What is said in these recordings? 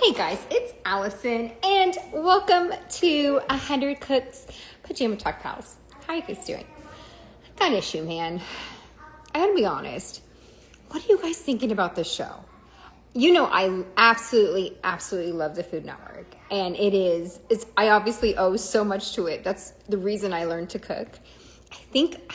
Hey guys, it's Allison, and welcome to 100 Cooks Pajama Talk Pals. How you guys doing? I've got an issue, man. I gotta be honest. What are you guys thinking about this show? You know, I absolutely love the Food Network, and I obviously owe so much to it. That's the reason I learned to cook. I think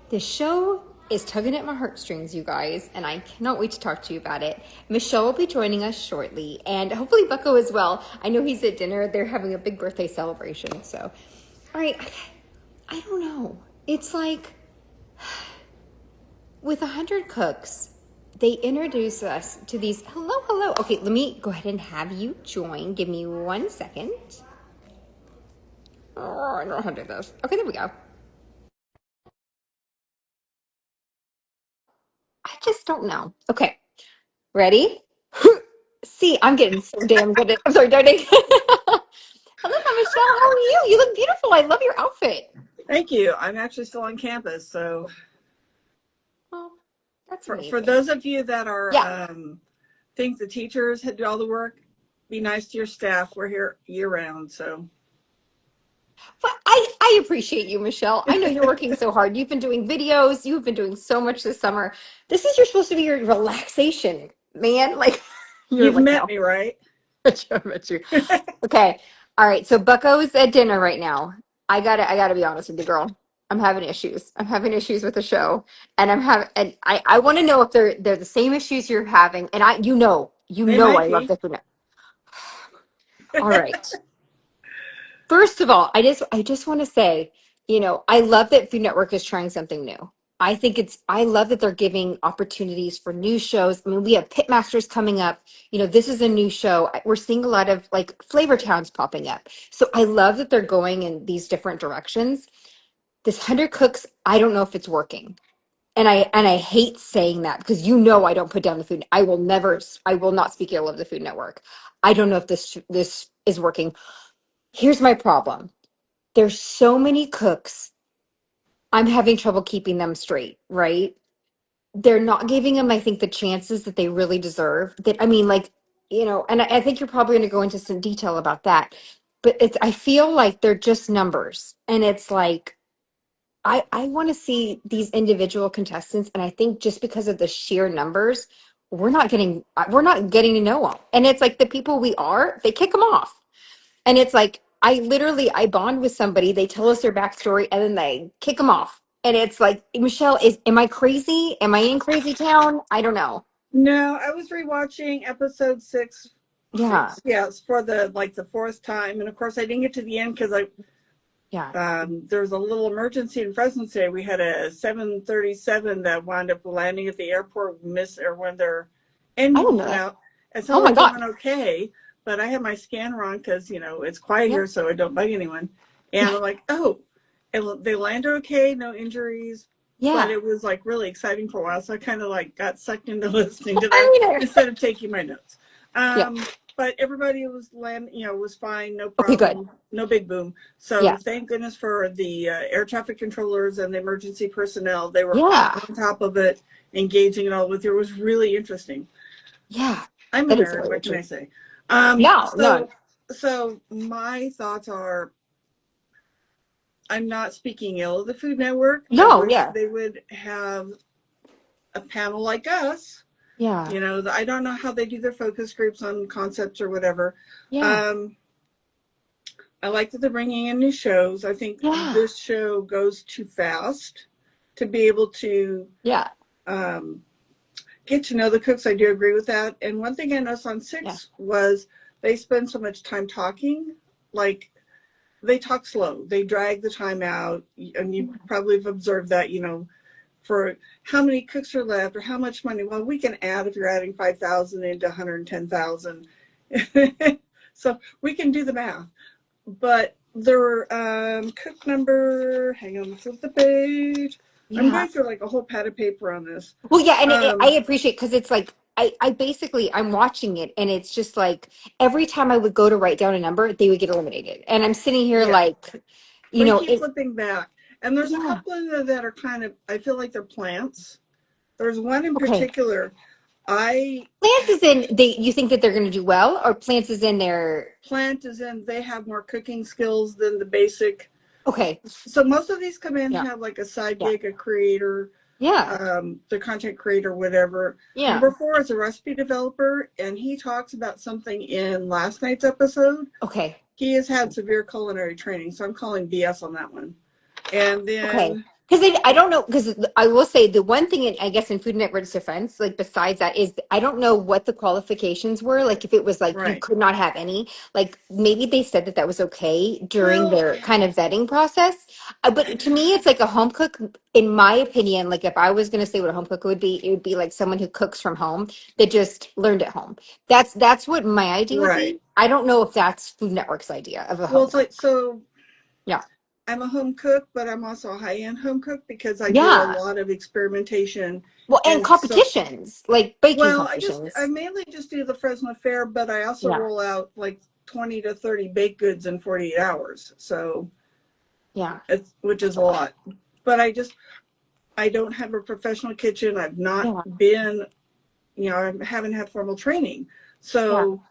the show is tugging at my heartstrings, you guys, and I cannot wait to talk to you about it. Michelle will be joining us shortly, and hopefully Bucko as well. I know he's at dinner. They're having a big birthday celebration, so. All right, I don't know. It's like, with 100 Cooks, they introduce us to these, hello. Okay, let me go ahead and have you join. Give me 1 second. Oh, I don't know how to do this. Okay, there we go. I just don't know. Okay, ready? See, I'm getting so damn good at, I'm sorry, darling. Hello, Michelle. How are you? You look beautiful. I love your outfit. Thank you. I'm actually still on campus, so Oh, that's for amazing. those of you that are Yeah. think the teachers had do all the work, be nice to your staff. We're here year round, so. But I appreciate you, Michelle. I know you're working so hard. You've been doing videos. You've been doing so much this summer. This is supposed to be your relaxation, man. Like, you're You've like, met no. me, right? I bet you. Okay. All right. So Bucko's at dinner right now. I gotta be honest with you, girl. I'm having issues. I'm having issues with the show. And I want to know if they're the same issues you're having. And you They know might I love be. the food. All right. First of all, I just want to say, I love that Food Network is trying something new. I love that they're giving opportunities for new shows. I mean, we have Pitmasters coming up. This is a new show. We're seeing a lot of like flavor towns popping up. So I love that they're going in these different directions. This 100 Cooks, I don't know if it's working. And I hate saying that because I don't put down the food. I will not speak ill of the Food Network. I don't know if this is working. Here's my problem. There's so many cooks. I'm having trouble keeping them straight, right? They're not giving them, I think, the chances that they really deserve. That I mean, like, and I think you're probably going to go into some detail about that. But I feel like they're just numbers, and it's like I want to see these individual contestants, and I think just because of the sheer numbers, we're not getting to know them, and it's like the people they kick them off. And it's like I bond with somebody, they tell us their backstory, and then they kick them off. And it's like, Michelle, am I crazy? Am I in crazy town? I don't know. No, I was rewatching episode six. Yeah. Yes, for the fourth time, and of course I didn't get to the end because Yeah. there was a little emergency in Fresno today. We had a 737 that wound up landing at the airport, or when their I engine don't know went that. out. It Oh sounded my like it God. went okay, but I had my scanner on because it's quiet Yeah. here, so I don't bug anyone. And Yeah. I'm like, oh, they landed okay, no injuries, but Yeah. it was like really exciting for a while. So I kind of like got sucked into listening to that I mean, instead of taking my notes. yeah. But everybody was fine, no Okay, good. problem, no big boom. So Yeah. thank goodness for the air traffic controllers and the emergency personnel. They were Yeah. on top of it, engaging it all with you. It was really interesting. Yeah. I'm a That is nerd. very What can I true. say? No, no. So my thoughts are, I'm not speaking ill of the Food Network. I No, wish yeah. they would have a panel like us. Yeah. I don't know how they do their focus groups on concepts or whatever. Yeah. Um, I like that they're bringing in new shows. I think Yeah. this show goes too fast to be able to Yeah. um, get to know the cooks. I do agree with that. And one thing I noticed on Yeah. six was they spend so much time talking. Like, they talk slow. They drag the time out. And you probably have observed that, for how many cooks are left or how much money. Well, we can add if you're adding 5,000 into 110,000. So we can do the math. But there were cook number, hang on, flip the page. I'm Yeah. going through like a whole pad of paper on this. Well, yeah, and I Um, appreciate because it's like I basically I'm watching it and it's just like every time I would go to write down a number, they would get eliminated, and I'm sitting here yeah, like, but you keep it. flipping back. And there's a Yeah. couple in there that are kind of, I feel like they're plants. There's one in Okay. particular. I Plants is in they you think that they're going to do well, or plants is in their Plant is in, they have more cooking skills than the basic. okay. So most of these come in Yeah. have like a side Yeah. gig, a creator, Yeah. the content creator, whatever. Yeah. Number four is a recipe developer, and he talks about something in last night's episode. Okay. He has had severe culinary training, so I'm calling BS on that one. And Okay. then, Because I don't know, because I will say the one thing, I guess, in Food Network's defense, like besides that, is I don't know what the qualifications were. Like if it was like you right. could not have any, like maybe they said that that was okay during Well, their kind of vetting process. But to me, it's like a home cook, in my opinion, like if I was going to say what a home cook would be, it would be like someone who cooks from home that just learned at home. That's what my idea would right. be. I don't know if that's Food Network's idea of a Well, home it's like, cook. so Yeah. I'm a home cook, but I'm also a high end home cook because I do a Yeah. lot of experimentation. Well, and And so, competitions, like baking well, I competitions. mainly just do the Fresno Fair, but I also Yeah, roll out like 20 to 30 baked goods in 48 hours. So yeah, which is that's a a lot. lot. But I don't have a professional kitchen. I've not Yeah, been, I haven't had formal training. yeah, So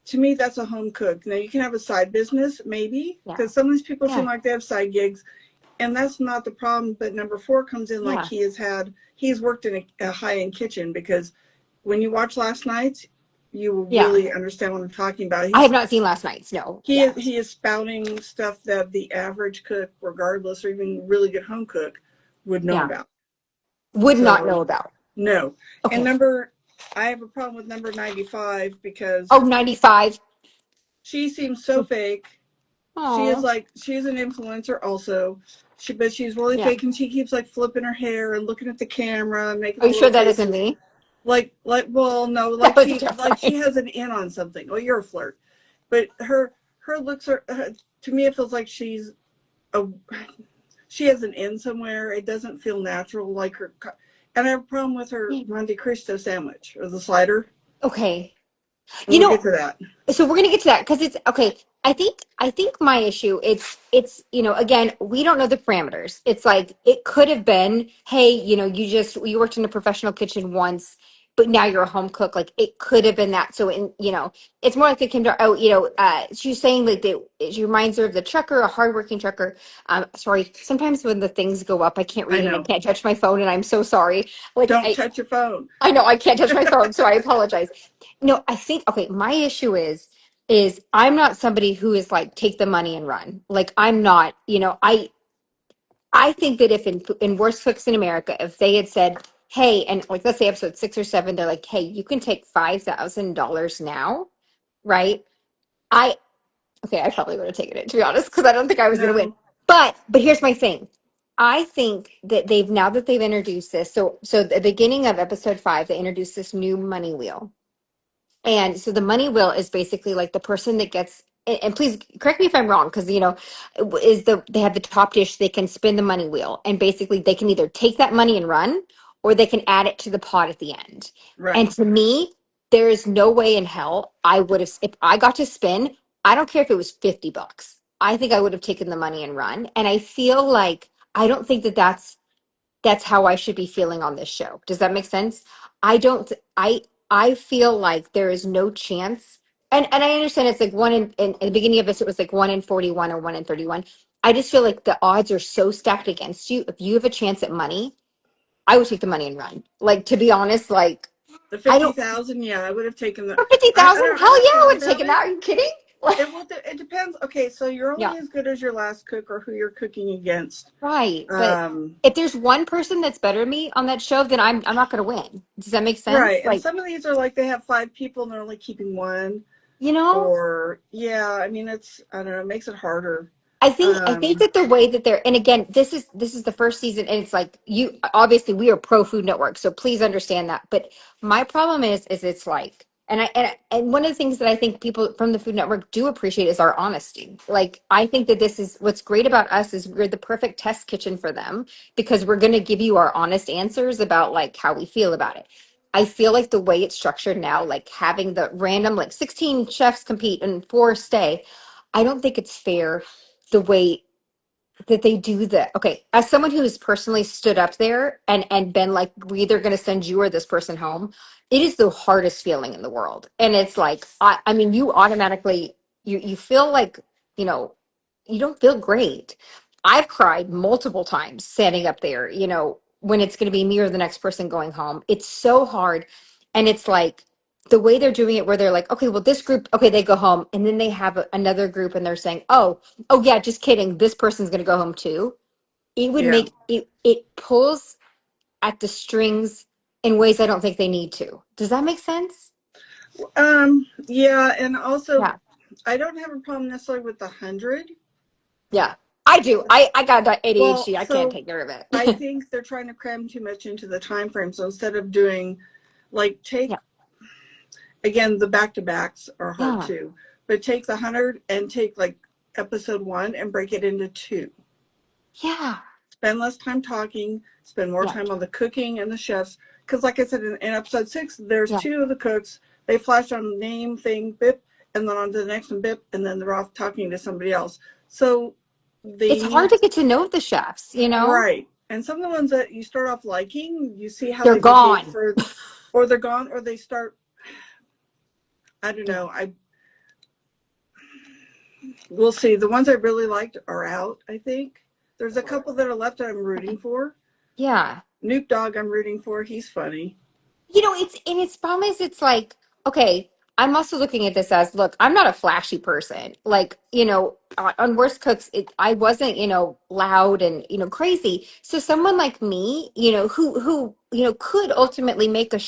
to me, that's a home cook. Now you can have a side business, maybe, yeah, because some of these people seem yeah, like they have side gigs, and that's not the problem. But number four comes in like yeah. he's worked in a high end kitchen, because when you watch last night's, you will Yeah. really understand what I'm talking about. I have not seen last night's. No. Yeah. He is spouting stuff that the average cook, regardless, or even really good home cook, would know Yeah. about. Would not So know about. no. And Okay. I have a problem with number 95 because Oh, 95. she seems so fake. Oh, She's an influencer also. But she's really yeah. fake, and she keeps like flipping her hair and looking at the camera and making Are the you sure little that isn't faces. me? Well, no, That was different. she has an in on something. Well, you're a flirt, but her looks are, to me, it feels like a she has an in somewhere. It doesn't feel natural like her. And I have a problem with her Monte Cristo sandwich, or the slider. Okay. And You we'll get know, to that. so we're gonna get to that because it's okay. I think my issue it's again, we don't know the parameters. It's like it could have been, hey, you worked in a professional kitchen once, but now you're a home cook. Like it could have been that. So it's more like it came to, oh, she's saying like she reminds her of the trucker, a hardworking trucker. Sorry, sometimes when the things go up, I can't I read and I know. can't touch my phone, and I'm so sorry. Like Don't touch your phone. I know I can't touch my phone, so I apologize. No, I think okay, my issue is I'm not somebody who is like take the money and run. Like I'm not, I think that if in Worst Cooks in America, if they had said, "Hey," and like let's say episode 6 or 7, they're like, "Hey, you can take $5,000 now," right? I Okay, I probably would have taken it, to be honest, because I don't think I was going to win. No. But here's my thing. I think that now that they've introduced this, so at the beginning of episode 5, they introduced this new money wheel. And so the money wheel is basically like the person that gets, and please correct me if I'm wrong, because they have the top dish, they can spin the money wheel, and basically they can either take that money and run, or they can add it to the pot at the end. And Right. to me, there is no way in hell I would have, if I got to spin, I don't care if it was $50. I think I would have taken the money and run. And I feel like I don't think that that's how I should be feeling on this show. Does that make sense? I don't I feel like there is no chance. And I understand it's like one in the beginning of this, it was like 1 in 41 or 1 in 31. I just feel like the odds are so stacked against you. If you have a chance at money, I would take the money and run. Like, to be honest, like The I don't 50,000, yeah, I would have taken the. for fifty I thousand, don't know how hell I yeah, I feel would have about taken that. it. Are you kidding? Like, It depends. Okay, so you're yeah. only as good as your last cook or who you're cooking against. Right. But Um, if there's one person that's better than me on that show, then I'm not gonna win. Does that make sense? right, and Like, some of these are like they have 5 people and they're only keeping one. you know? Or yeah, I mean I don't know, it makes it harder. I think Um, that the way that they're, and again, this is the first season, and it's like, you obviously, we are pro Food Network, so please understand that. But my problem is it's like, and one of the things that I think people from the Food Network do appreciate is our honesty. Like I think that this is what's great about us is we're the perfect test kitchen for them, because we're going to give you our honest answers about like how we feel about it. I feel like the way it's structured now, like having the random like 16 chefs compete and 4 stay, I don't think it's fair the way that they do that. Okay, as someone who's personally stood up there and been like, we're either going to send you or this person home. it is the hardest feeling in the world. And it's like, I mean, you automatically, you feel like, you know, you don't feel great. I've cried multiple times standing up there, when it's going to be me or the next person going home. It's so hard. And it's like the way they're doing it, where they're like, okay, well, this group, okay, they go home. And then they have another group and they're saying, oh, yeah, just kidding. This person's going to go home too. It would Yeah. make it pulls at the strings in ways I don't think they need to. Does that make sense? Yeah, and also Yeah. I don't have a problem necessarily with the 100. Yeah. I do. I got that Well, ADHD. I can't so take care of I it. think they're trying to cram too much into the time frame. So instead of doing like take Yeah. again, the back to backs are hard Yeah. too, but take the 100 and take like episode one and break it into two. Yeah. Spend less time talking, spend more Yeah. time on the cooking and the chefs. Because, like I said, in episode six, there's Yeah. two of the cooks. They flash on name, thing, bip, and then on to the next one, bip, and then they're off talking to somebody else. So they It's hard need, to get to know the chefs. right. And some of the ones that you start off liking, you see how They're they behave gone. for, or they're gone, or they start, I don't Yeah. know. We'll see. The ones I really liked are out, I think. There's a couple that are left that I'm rooting for. Yeah. Nuke Dog, I'm rooting for. He's funny. It's problem is it's like, okay, I'm also looking at this as, look, I'm not a flashy person. Like, on Worst Cooks, I wasn't, loud and, crazy. So someone like me, who, could ultimately make the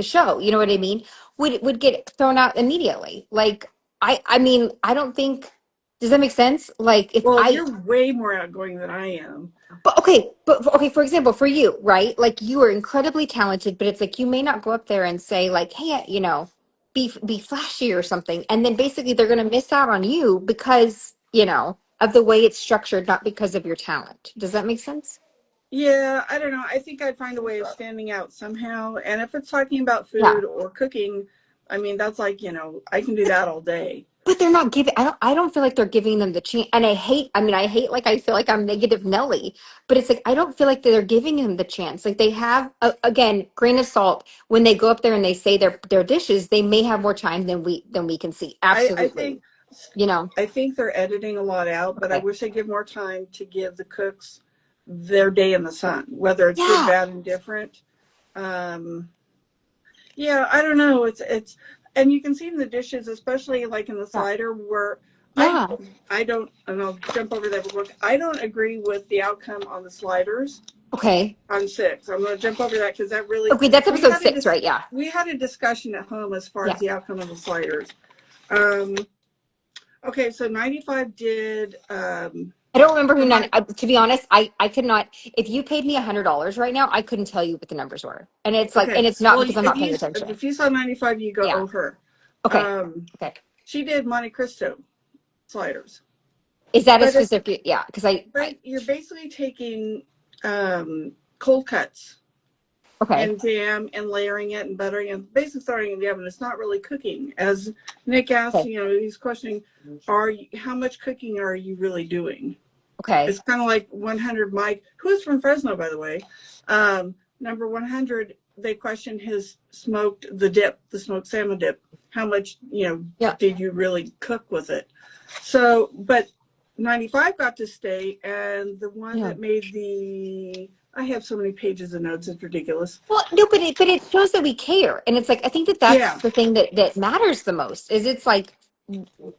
show, you know what I mean? Would get thrown out immediately. Like, I mean, I don't think, does that make sense? Like, if Well, I, you're way more outgoing than I am. but okay, for example, for you, right? Like you are incredibly talented, but it's like you may not go up there and say like, "Hey, be flashy or something," and then basically they're going to miss out on you because of the way it's structured, not because of your talent. Does that make sense? Yeah, I don't know. I think I'd find a way of standing out somehow. And if it's talking about Yeah. food or cooking, I mean, that's like, I can do that all day. But they're not giving. I don't feel like they're giving them the chance. And I hate. I mean, I hate. Like I feel like I'm negative Nelly. But it's like I don't feel like they're giving them the chance. Like they have again, grain of salt. When they go up there and they say their dishes, they may have more time than we can see. I, I Absolutely. think You know. I think they're editing a lot out, but I Okay. wish they give more time to give the cooks their day in the sun, whether it's good, Yeah. bad, and different. Um, yeah, I don't know. It's and you can see in the dishes, especially like in the Yeah. slider, where I Yeah. I don't and I'll jump over that real quick. I don't agree with the outcome on the sliders Okay. on six. I'm going to jump over that because that really Okay. That's we episode had a six, right? Yeah. we had a discussion at home as far as Yeah. the outcome of the sliders. Um, okay, so 95 did I don't remember who the none. night. To be honest, I could not. If you paid me $100 right now, I couldn't tell you what the numbers were. And it's like, and Okay, it's not well because I'm not paying attention. if you saw 95, you go Yeah. oh her. Okay. Um, Okay. she did Monte Cristo sliders, Is that a but specific? Yeah. Because but you're basically taking cold cuts okay. and jam and layering it and buttering and basically starting in the oven. It's not really cooking. As Nick asked, Okay. he's questioning, how much cooking are you really doing? Okay. It's kind of like 100 Mike, who's from Fresno, by the way. Number 100, they questioned his the smoked salmon dip. How much, Yeah. did you really cook with it? So, but 95 got to stay, and the one Yeah. that made I have so many pages of notes, it's ridiculous. Well, no, but it shows that we care, and it's like I think that that's Yeah, the thing that matters the most. Is it's like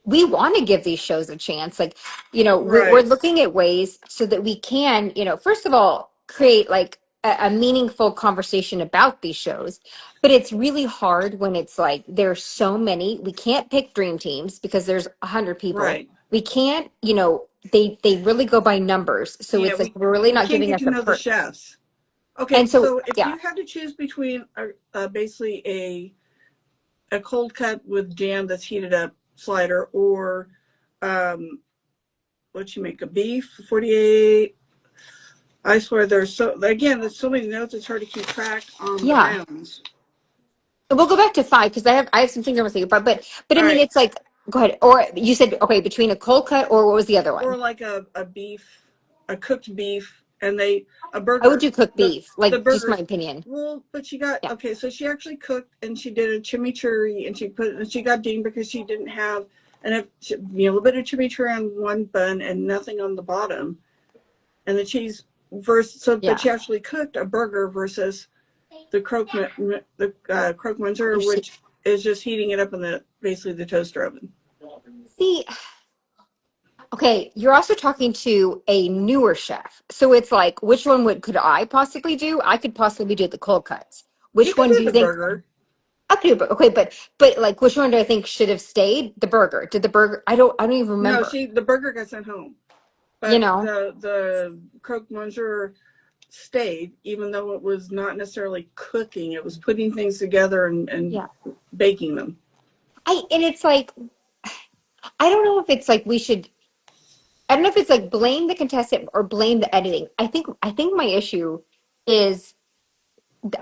we want to give these shows a chance. Like, we're right, looking at ways so that we can, first of all, create like a meaningful conversation about these shows. But it's really hard when it's like there's so many. We can't pick dream teams because there's 100 people. right. We can't, they really go by numbers. So Yeah, it's like we're really we not can't giving get us to a know the per. chefs. Okay, And so, so if yeah, you had to choose between basically a cold cut with jam that's heated up slider or um, what you make a beef 48. I swear there's so many notes it's hard to keep track on the yeah. rounds. We'll go back to five because I have some things I want to think about. But I All mean, right, it's like go ahead. Or you said okay between a cold cut or what was the other or one? like a beef, a cooked beef and a I would burger. do cooked The beef, the like just my burgers. opinion. Well, but she got Yeah. okay. So she actually cooked and she did a chimichurri and she got dinged because she didn't have a little bit of chimichurri on one bun and nothing on the bottom, and the cheese versus but Yeah. she actually cooked a burger versus croque monsieur, which is just heating it up in basically the toaster oven. See, okay, you're also talking to a newer chef. So it's like, which one could I possibly do? I could possibly do the cold cuts. You Which can one do do you the think? burger. I could do, okay, but like, which one do I think should have stayed? The burger. Did the burger? I don't even No, remember. the burger got sent home, You but know, the croque monsieur stayed, even though it was not necessarily cooking. It was putting things together and yeah. baking them. And it's like, I don't know if it's like we should. I don't know if it's like blame the contestant or blame the editing. I think my issue is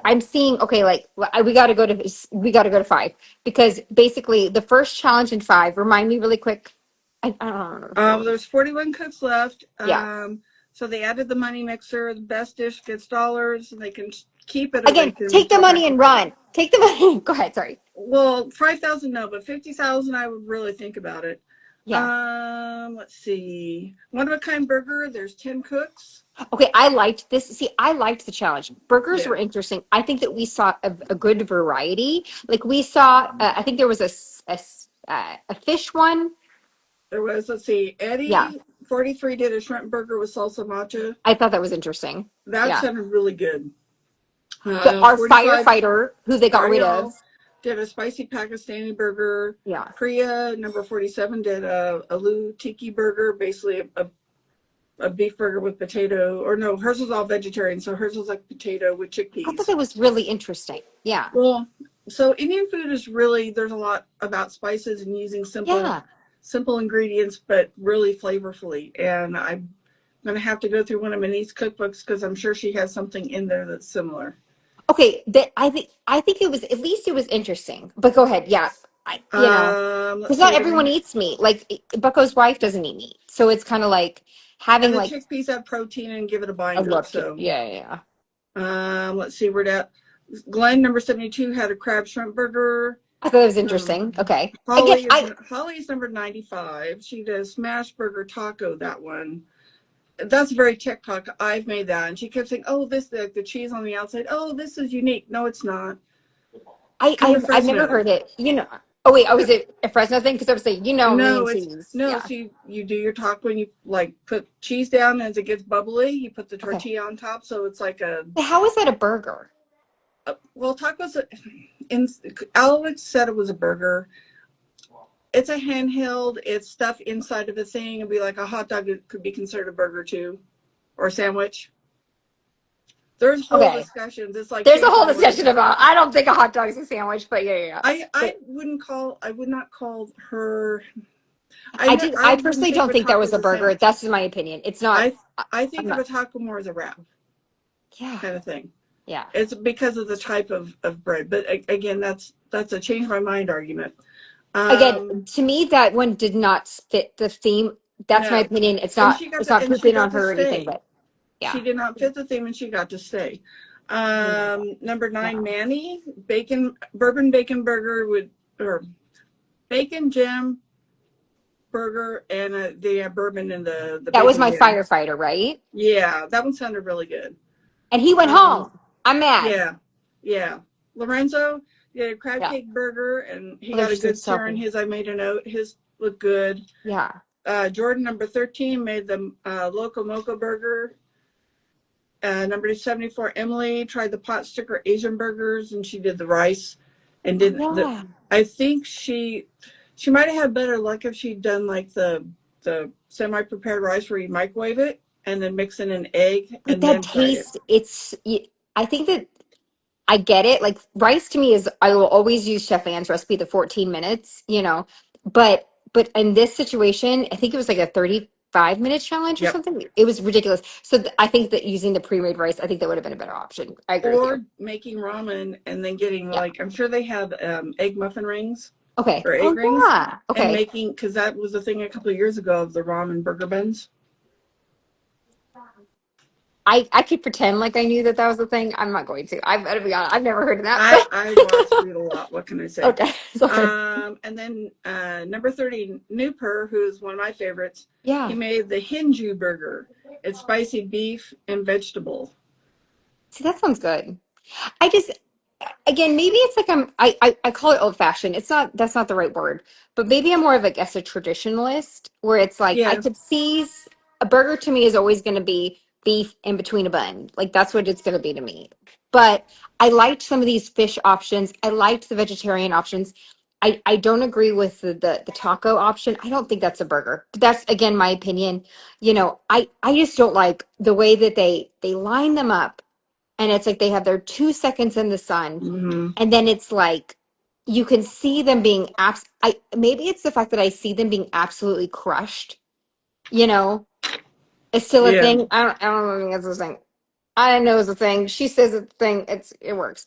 I'm seeing, okay, like we got to go to five, because basically the first challenge in five, remind me really quick. I don't remember the four. There's 41 cooks left. Yeah. So they added the money mixer. The best dish gets dollars, and they can keep it or they Again, can take the go back money to and five. run. Take the money. Go ahead. Sorry. Well, 5,000 no, but 50,000 I would really think about it. Yeah. Let's see. One of a kind burger. There's 10 cooks. Okay. I liked this. See, I liked the challenge. Burgers Yeah. were interesting. I think that we saw a good variety. Like we saw, I think there was a fish one. There was, let's see, Yeah. Eddie 43 did a shrimp burger with salsa matcha. I thought that was interesting. That Yeah. sounded really good. Our 45 firefighter who they got rid of. Ariel did a spicy Pakistani burger. Yeah. Priya, number 47, did a aloo tiki burger, basically a beef burger with potato. Or no, hers was all vegetarian, so hers was like potato with I thought chickpeas. that was really interesting. Yeah. Well, so Indian food is really, there's a lot about spices and using Yeah. simple ingredients, but really flavorfully. And I'm going to have to go through one of Monique's cookbooks because I'm sure she has something in there that's similar. Okay. That I think it was, at least it was interesting. But go ahead. Yeah. Let's Because see. not everyone eats meat. Like Bucko's wife doesn't eat meat, so it's kind of like having And the like chickpeas have protein and give it a I binder. love to. So, Yeah. Yeah. let's see where that. Glenn, number 72, had a crab shrimp burger. I thought it was Um, interesting. Okay. Again, I Holly's number 95. She does smash burger taco. That one. That's very TikTok. I've made that, and she kept saying, "Oh, this the cheese on the outside. Oh, this is unique." No, it's not. I Come to I've never Fresno. heard it. Oh wait, was it a Fresno thing? Because I was saying, me No, and it's cheese. no. Yeah. So you do your taco and you like put cheese down, and as it gets bubbly, you put the Okay. tortilla on top. So it's like But how is that a burger? well, tacos. In Alex said it was a burger. It's a handheld. It's stuff inside of a thing. It'd be like a hot dog. It could be considered a burger too, or a sandwich. There's whole Okay. discussions. It's like There's a whole changing words. discussion about. I don't think a hot dog is a sandwich, but yeah, yeah. Yeah. I But would not call her. I I wouldn't personally think don't of a think that taco was as a a burger. sandwich. That's just my opinion. It's not. I I'm think of a not. taco more as a wrap Yeah. kind of thing. Yeah. It's because of the type of bread. But again, that's a change my mind argument. Again, Um, to me, that one did not fit the theme. That's my no, opinion. It's and not. she got It's to not and she pooping on got to her or anything, stay. but She yeah. did not fit the theme, and she got to stay. Number 9, Yeah. Manny bourbon bacon burger with or bacon jam burger and the bourbon and the That was bacon my jam. firefighter, right? Yeah, that one sounded really good. And he went Um, home. I'm mad. yeah, yeah. Lorenzo did a crab Yeah. cake burger and he Oh, they're got a just so good sear on selfish. his. I made a note. His looked good. Yeah. Jordan, number 13, made the Loco Moco burger. Number 74, Emily tried the pot sticker Asian burgers and she did the rice and Oh, didn't the. yeah. I think she might have had better luck if she'd done like the semi-prepared rice where you microwave it and then mix in an egg But and that then fry it. taste, I think that I get it. Like rice to me is, I will always use Chef Anne's recipe, the 14 minutes. But in this situation, I think it was like a 35-minute challenge or Yep. something. It was ridiculous. So I think that using the pre-made rice, I think that would have been a better option. I agree with you. Or making ramen and then getting Yeah. like I'm sure they have egg muffin rings Okay. or egg Oh rings yeah. and Okay. making because that was the thing a couple of years ago of the ramen burger buns. I could pretend like I knew that that was a thing. I'm not going to. I've got to be honest. I've never heard of that. I watch food a lot. What can I say? Okay, sorry. And then number 30, Nooper, who's one of my favorites. He Yeah. made the Hinju burger. It's spicy beef and vegetable. See, that sounds good. I just, again, maybe it's like I call it old fashioned. It's not, that's not the right word, but maybe I'm more of, I guess, a traditionalist where it's like I Yeah. could see a burger to me is always going to be beef in between a bun. Like that's what it's going to be to me. But I liked some of these fish options. I liked the vegetarian options. I don't agree with the taco option. I don't think that's a burger. But that's again my opinion. I just don't like the way that they line them up and it's like they have their 2 seconds in the sun Mm-hmm. and then it's like you can see them being I maybe it's the fact that I see them being absolutely crushed, you know. It's still a Yeah. thing. I don't think it's a thing. I know it's a thing. She says it's a thing. It works.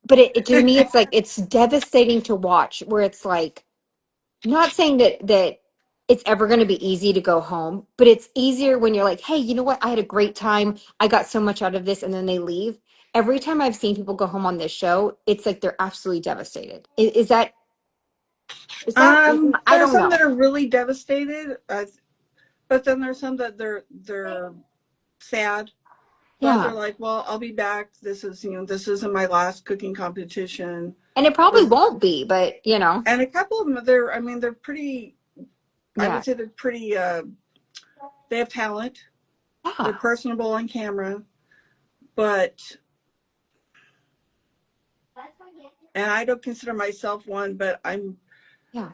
But it to me it's like it's devastating to watch where it's like not saying that it's ever going to be easy to go home, but it's easier when you're like, hey, you know what? I had a great time. I got so much out of this, and then they leave. Every time I've seen people go home on this show, it's like they're absolutely devastated. Is that I There's don't some know. that are really devastated, but then there's some that they're sad, but they're Yeah. like, well, I'll be back. This isn't my last cooking competition. And it probably This, won't be, but and a couple of them, they're pretty. I would yeah. say they're pretty. They have talent. They're Yeah. personable on camera, but and I don't consider myself one, but I'm Yeah.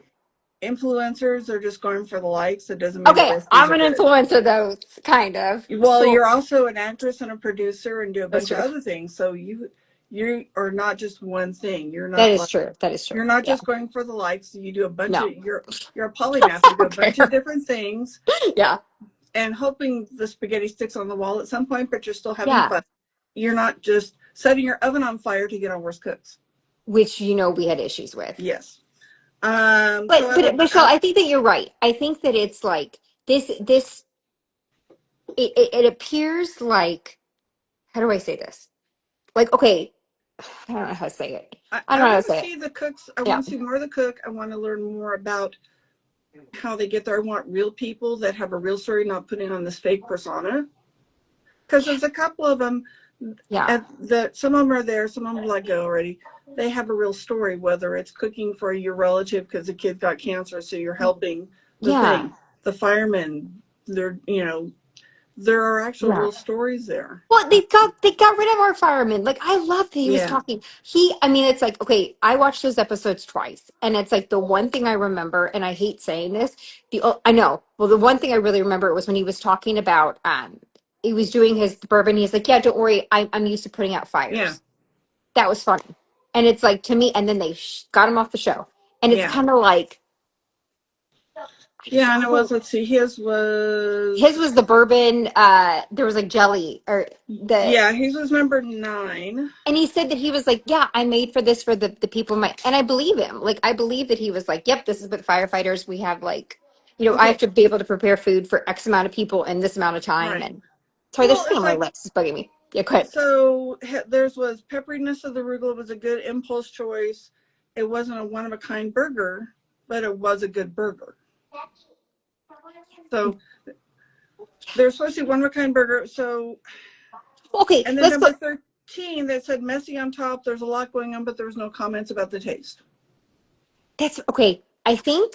influencers are just going for the likes. It doesn't mean the Okay, recipes I'm are an good. influencer though, kind of. Well, So you're also an actress and a producer and do a that's bunch of true. other things. So you are not just one thing. That is true. That is true. You're not Yeah. just going for the likes. You do a bunch of No. you're a That's polymath. You do a not bunch of fair. different things Yeah. and hoping the spaghetti sticks on the wall at some point, but you're still having Yeah. fun. You're not just setting your oven on fire to get on worst cooks. Which we had issues with. Yes. So But Michelle, I think that you're right. I think that it's like this it appears like, how do I say this? Like, okay, I don't know how to say it. I I don't know how want to to say it. see the cooks. I Yeah. want to see more of the cook. I want to learn more about how they get there. I want real people that have a real story, not putting on this fake persona. Because there's a couple of them Yeah. and that some of them are there, some of them let go already. They have a real story, whether it's cooking for your relative because the kid got cancer, so you're helping the Yeah. thing. The firemen, there are actual Yeah. real stories there. Well, they got rid of our fireman. Like I love that he was Yeah, talking. I mean, it's like, okay, I watched those episodes twice, and it's like the one thing I remember, and I hate saying this. I know. Well, the one thing I really remember was when he was talking about he was doing his bourbon. He's like, yeah, don't worry, I'm used to putting out yeah, fires. That was funny, and it's like to me, and then they got him off the show, and it's yeah, kind of like yeah. And I it was. don't. Let's see, his His was. was the bourbon. There was like jelly or the Yeah, his was number 9. And he said that he was like, yeah, I made for this for the people in my, and I believe him. Like, I believe that he was like, yep, this is what firefighters, we have like, I have Okay, to be able to prepare food for X amount of people in this amount of time. right. And sorry, there's Well, something it's on my like lips. It's bugging me. Yeah, go ahead. so. Theirs was pepperiness of the arugula was a good impulse choice. It wasn't a one of a kind burger, but it was a good burger. So they're supposed to be one of a kind burger. So Okay, and then let's go. number 13 that said messy on top. There's a lot going on, but there was no comments about the taste. That's okay. I think,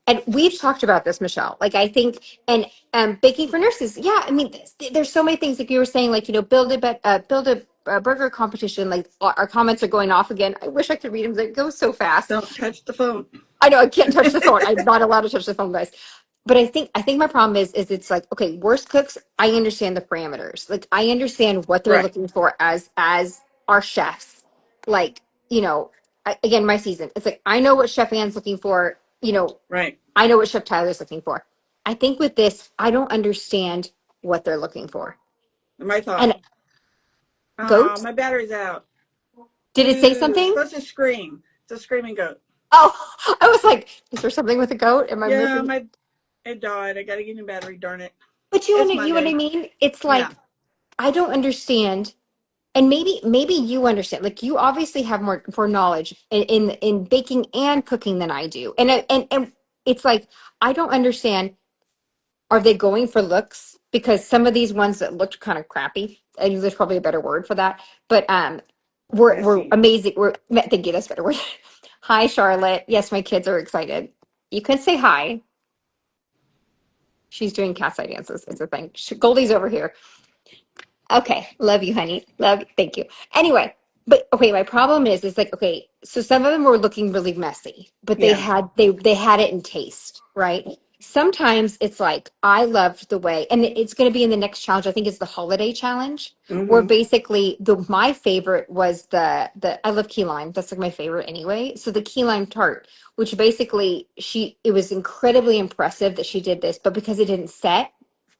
and we've talked about this, Michelle. Like, I think, and baking for nurses. Yeah, I mean, there's so many things. Like you were saying, like build a burger competition. Like our comments are going off again. I wish I could read them. They go so fast. Don't touch the phone. I know I can't touch the phone. I'm not allowed to touch the phone, guys. But I think my problem is it's like, okay, worst cooks, I understand the parameters. Like I understand what they're Right, looking for as our chefs. Like, again, my season. It's like I know what Chef Anne's looking for, right. I know what Chef Tyler's looking for. I think with this, I don't understand what they're looking for. My thought. And goat, My battery's out. did it say Boo! It's something? supposed to scream. It's a screaming goat. Oh, I was like, is there something with a goat? Am I Yeah, missing? my it died. I got to get a new battery. Darn it! But It's you know what I Monday. mean? It's like Yeah, I don't understand, and maybe you understand. Like you obviously have more knowledge in baking and cooking than I do, and it's like I don't understand. Are they going for looks? Because some of these ones that looked kind of crappy, and there's probably a better word for that, but we're Messy. amazing. Thank you, that's a better word. Hi, Charlotte. Yes, my kids are excited. You can say hi. She's doing cat's eye dances. It's a thing. Goldie's over here. Okay, love you, honey. Love you. Thank you. Anyway, but okay, my problem is like okay, so some of them were looking really messy, but Yeah. they had it in taste, right? Sometimes it's like I loved the way, and it's going to be in the next challenge. I think it's the holiday challenge, where Mm-hmm. basically the my favorite was the I love key lime. That's like my favorite anyway. So the key lime tart, which basically it was incredibly impressive that she did this, but because it didn't set,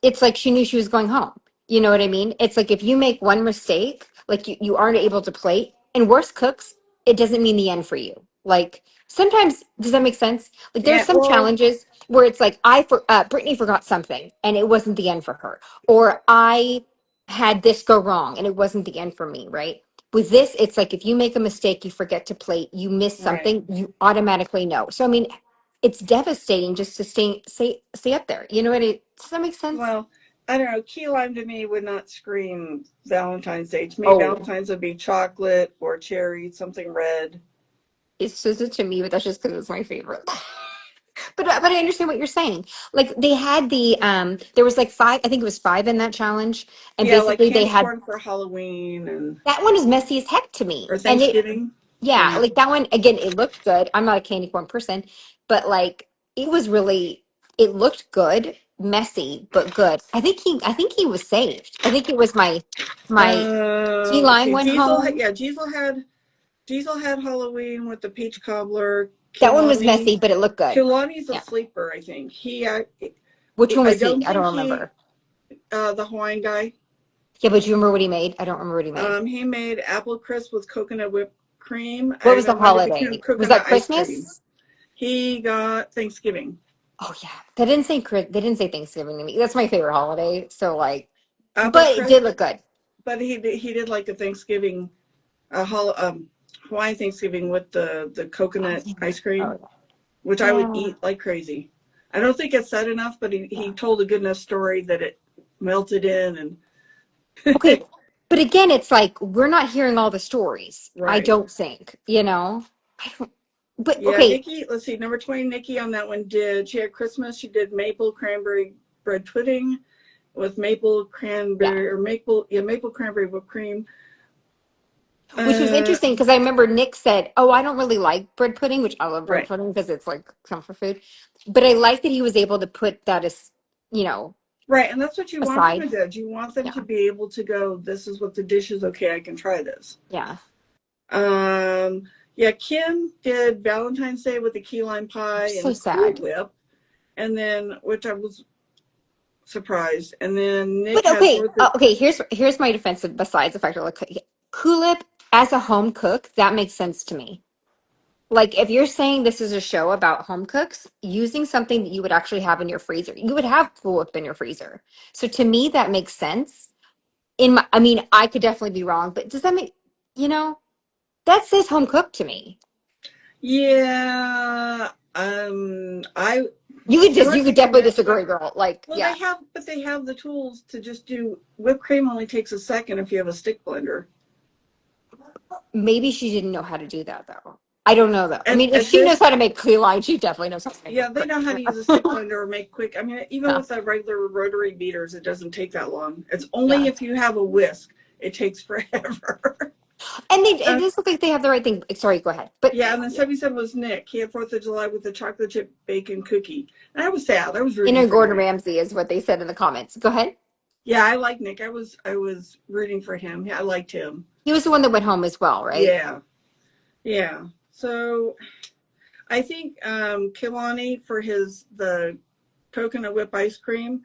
it's like she knew she was going home. You know what I mean? It's like if you make one mistake, like you aren't able to plate, and worst cooks, it doesn't mean the end for you. Like sometimes, does that make sense? Like there's Yeah. some Well, challenges where it's like Brittany forgot something and it wasn't the end for her, or I had this go wrong and it wasn't the end for me, right? With this, it's like if you make a mistake, you forget to plate, you miss right. something, you automatically know. So I mean, it's devastating just to stay up there. You know what it does that make sense? Well, I don't know. Key lime to me would not scream Valentine's Day. To me, Oh, Valentine's would be chocolate or cherry, something red. it's just it to me, but that's just because it's my favorite. But I understand what you're saying. Like they had there was like five, I think it was five in that challenge, and Yeah, like basically they candy had corn for Halloween and that one is messy as heck to me, or and it Thanksgiving. yeah, Yeah. like that one again, it looked good. I'm not a candy corn person, but like it was really it looked good, messy but good. I think he was saved. I think it was my key Let's lime see. went home. Yeah, Diesel had Halloween with the peach cobbler. That one was messy, but it looked good. Kilani's a Yeah. sleeper, I think. Which one I was he? don't I don't think he, remember. the Hawaiian guy. Yeah, but do you remember what he made? I don't remember what he made. He made apple crisp with coconut whipped cream, What and was I the wanted to do holiday? Was coconut that ice cream. Christmas? He got Thanksgiving. Oh yeah, they didn't say Thanksgiving to me. That's my favorite holiday. So like, Apple but it did crisp, look good. but he did like a Thanksgiving, Hawaiian Thanksgiving with the Oh coconut yeah. ice Oh cream, which I would yeah. eat like crazy. I don't think it's said enough, but he Yeah. told a good enough story that it melted in Okay, and but again, it's like we're not hearing all the stories. I right. don't think, you know. I don't. But Yeah, okay, Nikki, let's see, number 20, Nikki on that one she had Christmas, she did maple cranberry bread pudding with maple yeah. cranberry, maple cranberry whipped cream. Which was Uh, interesting because I remember Nick said, "Oh, I don't really like bread pudding," which I love bread right, pudding because it's like comfort food. But I like that he was able to put that as, you know, right. And that's what you want from aside. a judge. You want them to Yeah. be able to go, this is what the dish is. Okay, I can try this. Yeah. Um, yeah, Kim did Valentine's Day with the key lime pie So and Cool sad. Whip, and then, which I was surprised. And then Nick But had okay, fourth of, okay. Here's my defense besides the fact that like Coolip as a home cook, that makes sense to me. Like if you're saying this is a show about home cooks using something that you would actually have in your freezer, you would have Cool Whip in your freezer. So to me, that makes sense. I mean, I could definitely be wrong, but does that make you know that says home cook to me? yeah, you know You what's could even definitely messed up? disagree, girl. Like Well, yeah, they have the tools to just do whipped cream. Only takes a second if you have a stick blender. maybe she didn't know how to do that though. I don't know though. I And mean, if at she knows this, how to make key lime, she definitely knows how to make yeah, whipped they cream. know how to use a stick blender or make quick. I mean, even Yeah, with the regular rotary beaters, it doesn't take that long. It's only yeah. if you have a whisk, it takes forever. And it uh, does look like they have the right thing. Sorry, go ahead. But yeah, and then 77 was Nick. He had 4th of July with the chocolate chip bacon cookie. And I was sad. I was rooting inner for Gordon Nick. Ramsay is what they said in the comments. Go ahead. Yeah, I like Nick. I was rooting for him. Yeah, I liked him. He was the one that went home as well, right? Yeah, yeah. So I think Kilani for the coconut whip ice cream.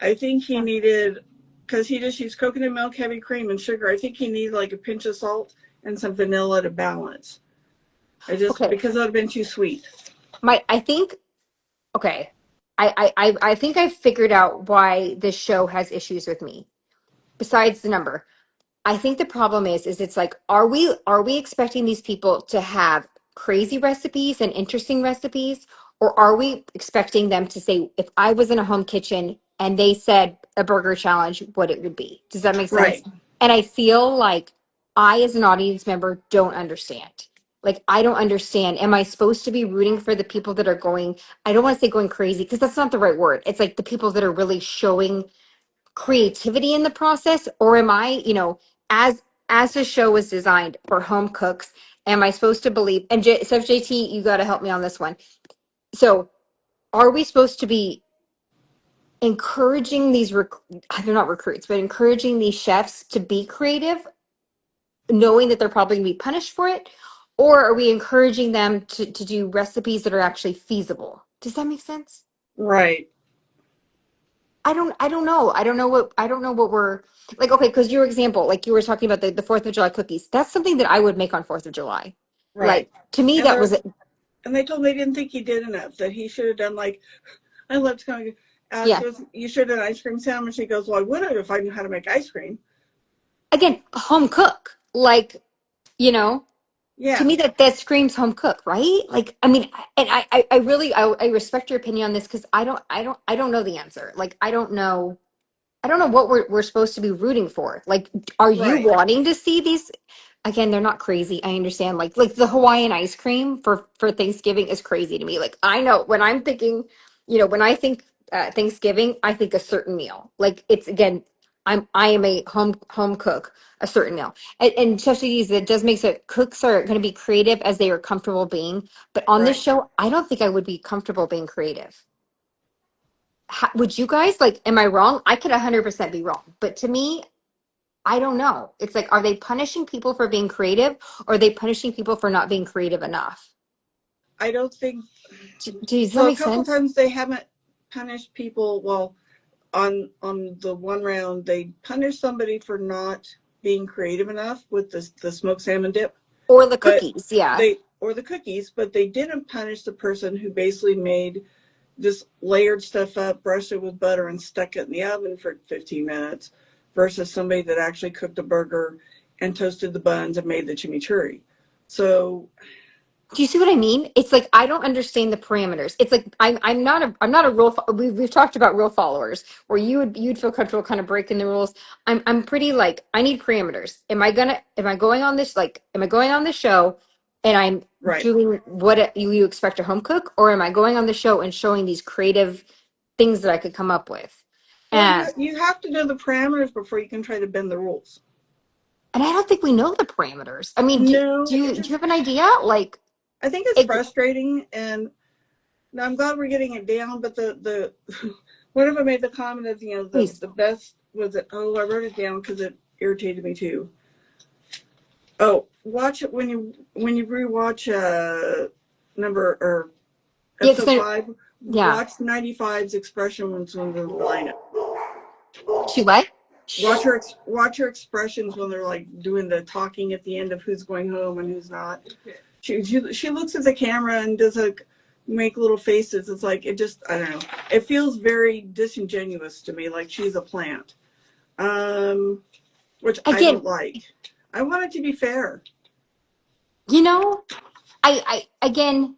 I think he Yeah. needed, because he just used coconut milk, heavy cream, and sugar. I think he needed like a pinch of salt and some vanilla to balance. Okay. Because it would have been too sweet. I think okay. I think I figured out why this show has issues with me. besides the number, I think the problem is it's like, are we expecting these people to have crazy recipes and interesting recipes, or are we expecting them to say, if I was in a home kitchen and they said a burger challenge, what it would be? Does that make sense? Right. And I feel like I, as an audience member, don't understand. Like, I don't understand. Am I supposed to be rooting for the people that are going, I don't want to say going crazy because that's not the right word. It's like the people that are really showing creativity in the process, or am I, as the show was designed for home cooks, am I supposed to believe, and so JT, you got to help me on this one. So are we supposed to be encouraging these they're not recruits, but encouraging these chefs to be creative, knowing that they're probably going to be punished for it, or are we encouraging them to do recipes that are actually feasible? Does that make sense? Right. I don't know. I don't know what we're like. Okay, because your example, like you were talking about the 4th of July cookies, that's something that I would make on 4th of July. Like Right. to me, And that they're was and they told me they didn't think he did enough. That he should have done like I loved kind of. yeah. She goes, you should have an ice cream sandwich. He goes, well, I would have if I knew how to make ice cream. Again, a home cook. Like, you know, to Yeah. me that screams home cook, right? Like, I mean, and I really I respect your opinion on this because I don't know the answer. Like, I don't know what we're supposed to be rooting for. Like, are you Right. wanting to see these? Again, they're not crazy. I understand. Like the Hawaiian ice cream for Thanksgiving is crazy to me. Like I know when I'm thinking, when I think Thanksgiving, I think a certain meal. Like it's again, I am a home cook, a certain meal. And Chef Judy's, it does make it cooks are going to be creative as they are comfortable being. But on this Right. show, I don't think I would be comfortable being creative. Would you guys like? Am I wrong? I could 100% be wrong, but to me, I don't know. It's like, are they punishing people for being creative, or are they punishing people for not being creative enough? I don't think Does that so. A make couple sense? times they haven't punished people. Well, on the one round, they punished somebody for not being creative enough with the smoked salmon dip, Or the but cookies? Yeah. they or the cookies, but they didn't punish the person who basically made just layered stuff up, brushed it with butter, and stuck it in the oven for 15 minutes, versus somebody that actually cooked a burger and toasted the buns and made the chimichurri. So Do you see what I mean? It's like I don't understand the parameters. It's like I'm not a rule. We've talked about rule followers where you'd feel comfortable kind of breaking the rules. I'm pretty like I need parameters. Am I going on this am I going on this show and I'm right. doing what you expect a home cook, or am I going on the show and showing these creative things that I could come up with? Well, And you have to know the parameters before you can try to bend the rules. and I don't think we know the parameters. I mean, No, it do you just have an idea? Like I think it's it, frustrating, and now I'm glad we're getting it down. But the one of them made the comment of please. the best was it. Oh, I wrote it down because it irritated me too. Oh, watch it when you rewatch number or Yeah, because episode 5. yeah. Watch 95's expressions when they're in the lineup. She what? Watch her expressions when they're like doing the talking at the end of who's going home and who's not. She looks at the camera and does like make little faces. It's like it just I don't know. It feels very disingenuous to me, like she's a plant, um, which I don't Again, like. I want it to be fair. you know, again,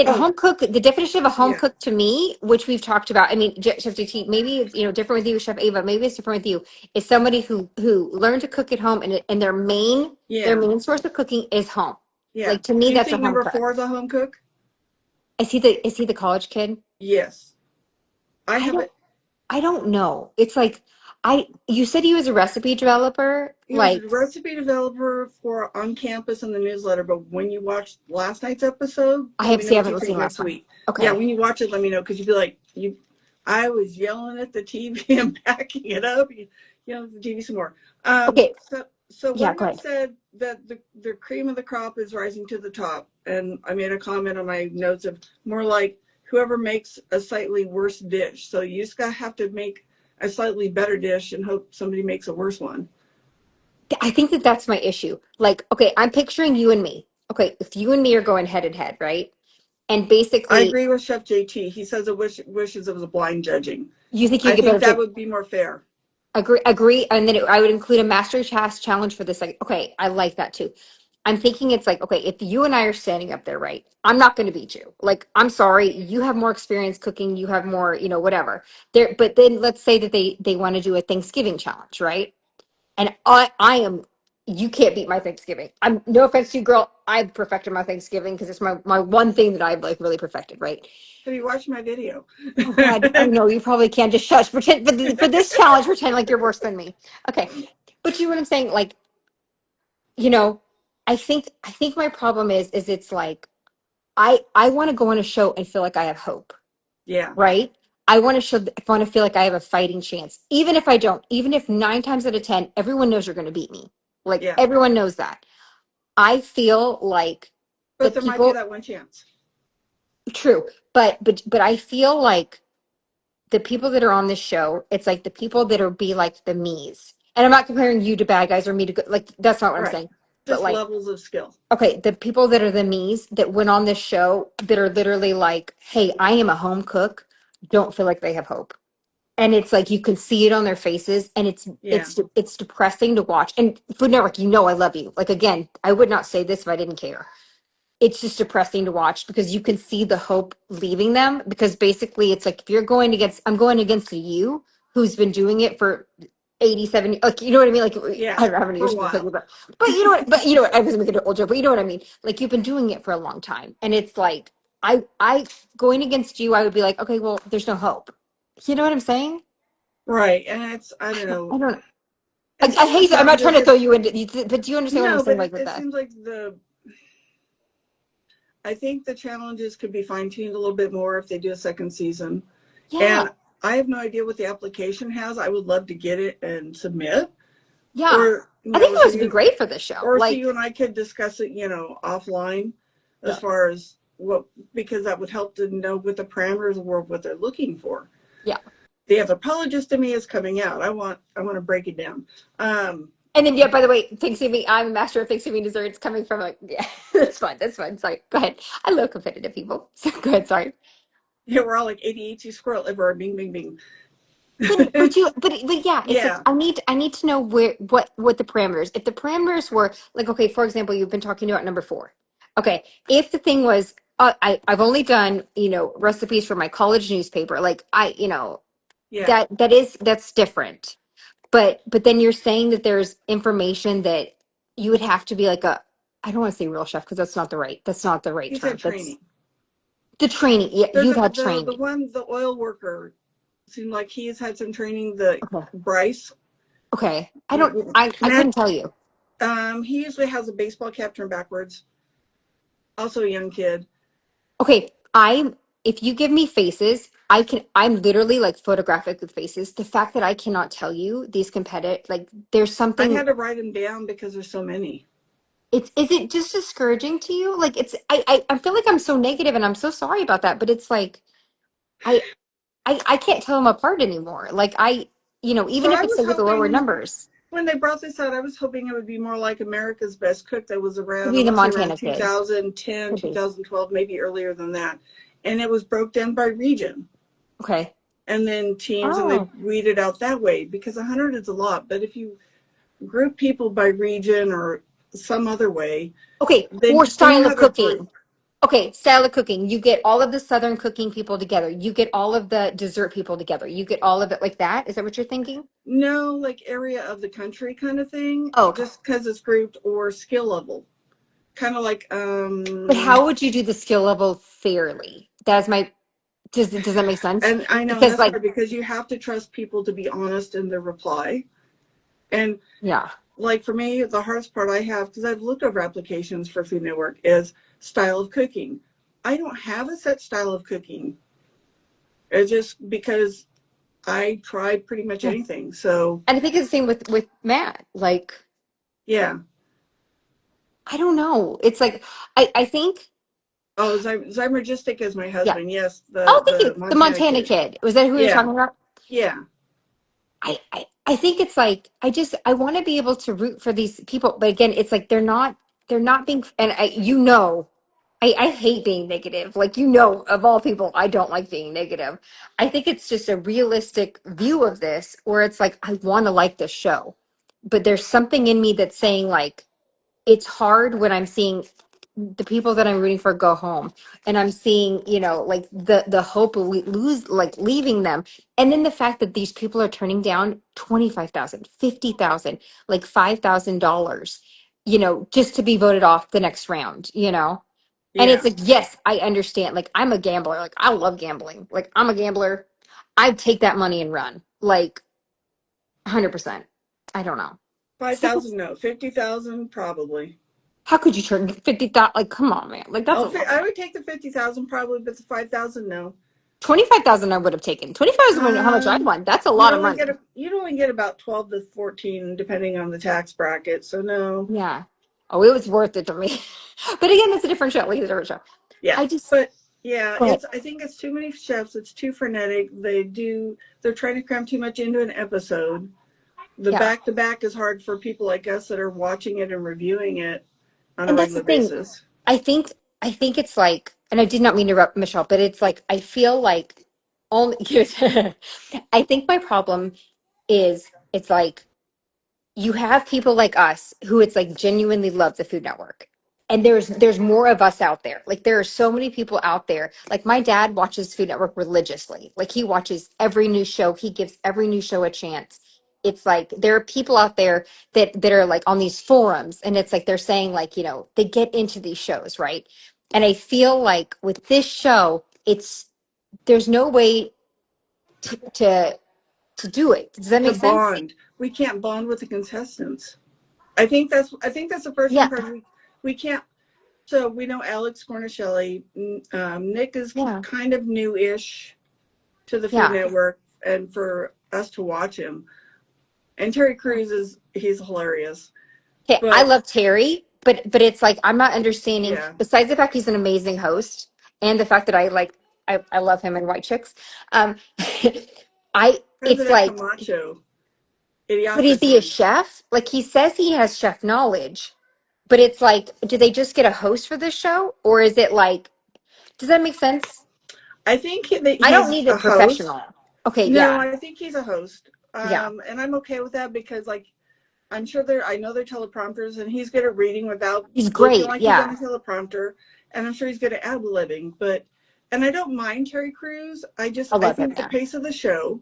Oh home cook, the definition of a home yeah, cook to me, which we've talked about, I mean, Chef JT, maybe it's, different with you, Chef Ava, maybe it's different with you, is somebody who learned to cook at home and their yeah, main source of cooking is home. yeah. Like to me, Do you that's a think home number cook. 4 is a home cook? Is he the college kid? Yes, I I have don't it. I don't know. It's like you said he was a recipe developer. He was a Like recipe developer for on campus in the newsletter, but when you watch last night's episode, let me know I what you haven't think seen last next one. week. Yeah, Okay. when you watch it, let me know because you'd be like, you. I was yelling at the TV and backing it up, yelling at the TV some more. Okay. So one Yeah, of go them ahead. said that the cream of the crop is rising to the top, and I made a comment on my notes of more like whoever makes a slightly worse dish. So you just gotta have to make a slightly better dish and hope somebody makes a worse one. I think that that's my issue. Like, okay, I'm picturing you and me. Okay, if you and me are going head to head, right? And I basically, agree with Chef JT. He says it wishes it was a blind judging. you think you I get think better that judge. would be more fair. Agree. And then I would include a mastery task challenge for this. Like, okay, I like that too. I'm thinking it's like, okay, if you and I are standing up there, right? I'm not going to beat you. Like, I'm sorry, you have more experience cooking, you have more, whatever. There, but then let's say that they want to do a Thanksgiving challenge, right? And I am, you can't beat my Thanksgiving. I'm no offense to you, girl. I've perfected my Thanksgiving because it's my one thing that I've like really perfected, right? Have you watched my video? Oh God, I know you probably can't just shush. Pretend, but for this challenge, pretend like you're worse than me. Okay, but you know what I'm saying? Like, you know, I think my problem is it's like I want to go on a show and feel like I have hope, Yeah, right? I want to want to feel like I have a fighting chance, even if I don't. Even if 9 times out of 10, everyone knows you're going to beat me. Like yeah. everyone knows that. I feel like the But there might be people. that one chance. True, but I feel like the people that are on this show, it's like the people that are be like the me's. And I'm not comparing you to bad guys or me to good, like that's not what I'm Right. saying. But Just like, levels of skill. okay, the people that are the me's that went on this show that are literally like, hey, I am a home cook, don't feel like they have hope. And it's like you can see it on their faces, and it's Yeah. it's it's depressing to watch. And Food Network, I love you. Like again, I would not say this if I didn't care. It's just depressing to watch because you can see the hope leaving them, because basically it's like if you're going against, I'm going against you who's been doing it for 87, like, you know what I mean? Like, I Yeah. don't know how many For years a you've been cooking, while. but I was making it old joke, but you know what I mean? Like you've been doing it for a long time, and it's like I going against you, I would be like, okay, well, there's no hope. You know what I'm saying? Right. And it's, I don't I know. don't know. And I some of the hate I'm not trying challenges to throw have, you into, but do you understand what I'm no, saying? but Like with it that? seems like I think the challenges could be fine tuned a little bit more if they do a second season. Yeah, And I have no idea what the application has. I would love to get it and submit. yeah. Or, I think those would be great for this show. so Like, you and I could discuss it, offline as yeah, far as what, because that would help to know what the parameters were, what they're looking for. yeah. The anthropologist in me is coming out. I want to break it down. And then, yeah, by the way, Thanksgiving, I'm a master of Thanksgiving desserts coming from a, yeah, that's fun. That's fun. Sorry. Go ahead. I love competitive people. So go ahead. Sorry. Yeah, we're all like ADHD squirrel ever, bing, bing, bing. But yeah, it's like, Yeah, I need to know what the parameters, if the parameters were like, okay, for example, you've been talking about number four. Okay. If the thing was, I've only done, recipes for my college newspaper. Like yeah. that's different. But then you're saying that there's information that you would have to be like a, I don't want to say real chef because that's not the right He's had term. That's training. the training. Yeah, There's you've had the training. one, the oil worker seemed like he's had some training. The Okay. Bryce, Okay. I Matt, couldn't tell you. he usually has a baseball cap turned backwards. Also a young kid. Okay. If you give me faces, I'm literally like photographic with faces. The fact that I cannot tell you these competitive, like there's I something, had to write him down because there's so many. is it just discouraging to you? Like I feel like I'm so negative and I'm so sorry about that, but it's like, I, I can't tell them apart anymore. Like So even if I it's was like with the lower hoping numbers, when they brought this out, I was hoping it would be more like America's Best Cook that was could around, I be the want to say around Montana kid. 2010, Could be. 2012, maybe earlier than that. And it was broke down by region Okay. and then teams, and they Oh, weeded out that way because 100 is a lot. But if you group people by region or some other way, okay. then Or you style of have a group. cooking. Okay, style of cooking. You get all of the Southern cooking people together. You get all of the dessert people together. You get all of it like that. Is that what you're thinking? No, like area of the country kind of thing, Oh, okay. just because it's grouped or skill level. Kind of like, But how would you do the skill level fairly? That's my, does that make sense? and I know Because that's like, hard because you have to trust people to be honest in their reply. And yeah. like for me, the hardest part I have, because I've looked over applications for Food Network, is style of cooking. I don't have a set style of cooking. It's just because I tried pretty much Yeah. anything. So And I think it's the same with Matt. Like, yeah. I don't know. It's like I think, Oh, Zymergistic is my yeah. husband. Yes, Oh, thank the you. The Montana Montana kid. kid. Was that who you're Yeah, talking about? yeah. I think it's like I want to be able to root for these people, but again, it's like they're not being, and I hate being negative. Like, you know, of all people, I don't like being negative. I think it's just a realistic view of this where it's like, I want to like this show. But there's something in me that's saying, like, it's hard when I'm seeing the people that I'm rooting for go home, and I'm seeing, you know, like the hope of lose, like leaving them, and then the fact that these people are turning down 25,000, 50,000, like $5,000, you know, just to be voted off the next round, you know. And it's Yeah. like, yes, I understand. Like, I'm a gambler. Like, I love gambling. Like, I'm a gambler. I'd take that money and run. Like, 100%. I don't know. 5,000, no. 50,000, probably. How could you turn 50,000? Like, come on, man. Like, that's a Oh, lot. I would take the 50,000 probably, but the 5,000, no. 25,000 I would have taken. 25 is how much I Um, won. That's a lot of money. you'd only get about 12 to 14 depending on the tax bracket. So no. Yeah. Oh, it was worth it to me. But again, it's a different show. Like, it's a different show. Yeah. I just, But yeah, go ahead. I think it's too many chefs. It's too frenetic. They're trying to cram too much into an episode. The Yeah. back to back is hard for people like us that are watching it and reviewing it on a And that's the regular thing. basis. I think, I think it's like, and I did not mean to interrupt Michelle, but it's like, I feel like only, I think my problem is it's like, you have people like us who it's like genuinely love the Food Network. And there's more of us out there. Like, there are so many people out there. Like, my dad watches Food Network religiously. Like, he watches every new show. He gives every new show a chance. It's like there are people out there that are like on these forums, and it's like they're saying, like, you know, they get into these shows, right? And I feel like with this show, it's there's no way to do it. Does that To make sense? bond, we can't bond with the contestants. I think that's the first Yeah. impression. We can't. So we know Alex Cornicelli. Nick is Yeah. kind of new-ish to the Food Yeah. Network, and for us to watch him. And Terry Crews he's hilarious. Okay, I But love Terry, but it's like I'm not understanding. yeah, Besides the fact he's an amazing host, and the fact that I love him in White Chicks, um, I it's President like, Camacho, but is he a Idiocracy. chef? Like, he says he has chef knowledge, but it's like, do they just get a host for this show, or is it like, does that make sense? I think I don't he's need a a host. professional. Okay, No, yeah, I think he's a host. yeah, And I'm okay with that because like I'm sure I know they're teleprompters and he's good at reading without he's looking great. like he's on Yeah, a teleprompter. And I'm sure he's good at ad-libbing, and I don't mind Terry Crews. I I love him. think the Yeah, pace of the show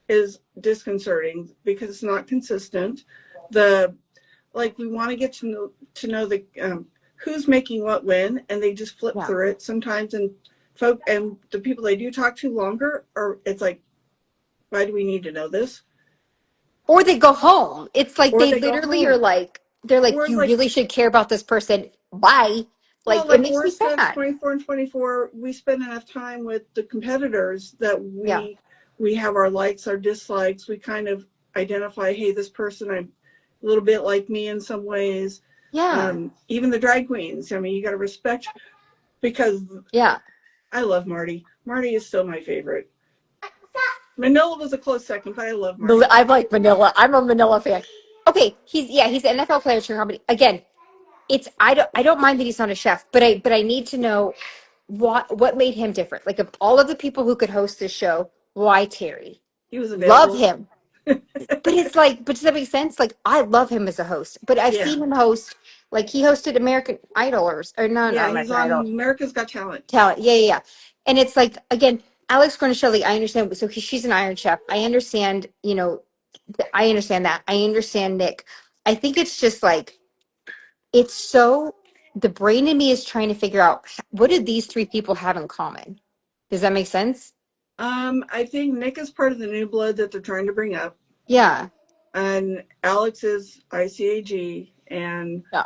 is disconcerting because it's not consistent. The like we want to get to know the who's making what when, and they just flip yeah. through it sometimes. And the people they do talk to longer, or it's like, why do we need to know this? Or they go home. It's like Or they they go literally are home, like, they're like, or you like really should care about this person. Why? well, Like, it like makes me Worst Fest sad. 24 and 24, we spend enough time with the competitors that Yeah. we have our likes, our dislikes. We kind of identify, hey, this person I'm a little bit like me in some ways. Yeah. Even the drag queens. I mean, you got to respect because Yeah. I love Marty. Marty is still my favorite. Manila was a close second, but I love Marty. I like Vanilla. I'm a Vanilla fan. Okay, he's an NFL player to comedy. Again, it's I don't mind that he's not a chef, but I need to know what made him different. Like, of all of the people who could host this show, why Terry? He was Love available. him. But it's like, but does that make sense? Like, I love him as a host, but I've Yeah. seen him host, like, he hosted American Idol, or no, not Yeah, he's American on Idol. America's Got Talent. Talent. Yeah, yeah, yeah. And it's like, again, Alex Cornicelli, I understand. So she's an Iron Chef. I understand, you know, I understand that. I understand Nick. I think it's just like, it's so, the brain in me is trying to figure out, what did these three people have in common? Does that make sense? I think Nick is part of the new blood that they're trying to bring up, Yeah. and Alex is ICAG, and Yeah.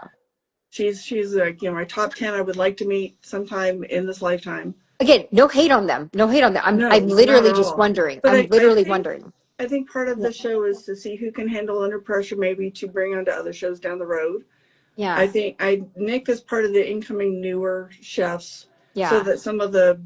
she's like, my top 10 I would like to meet sometime in this lifetime. Again, no hate on them. No hate on them. I'm No, not literally at just all. wondering. But I'm literally wondering. I think part of Yeah. the show is to see who can handle under pressure, maybe to bring onto other shows down the road. I Yeah. think Nick is part of the incoming newer chefs, so Yeah. that some of the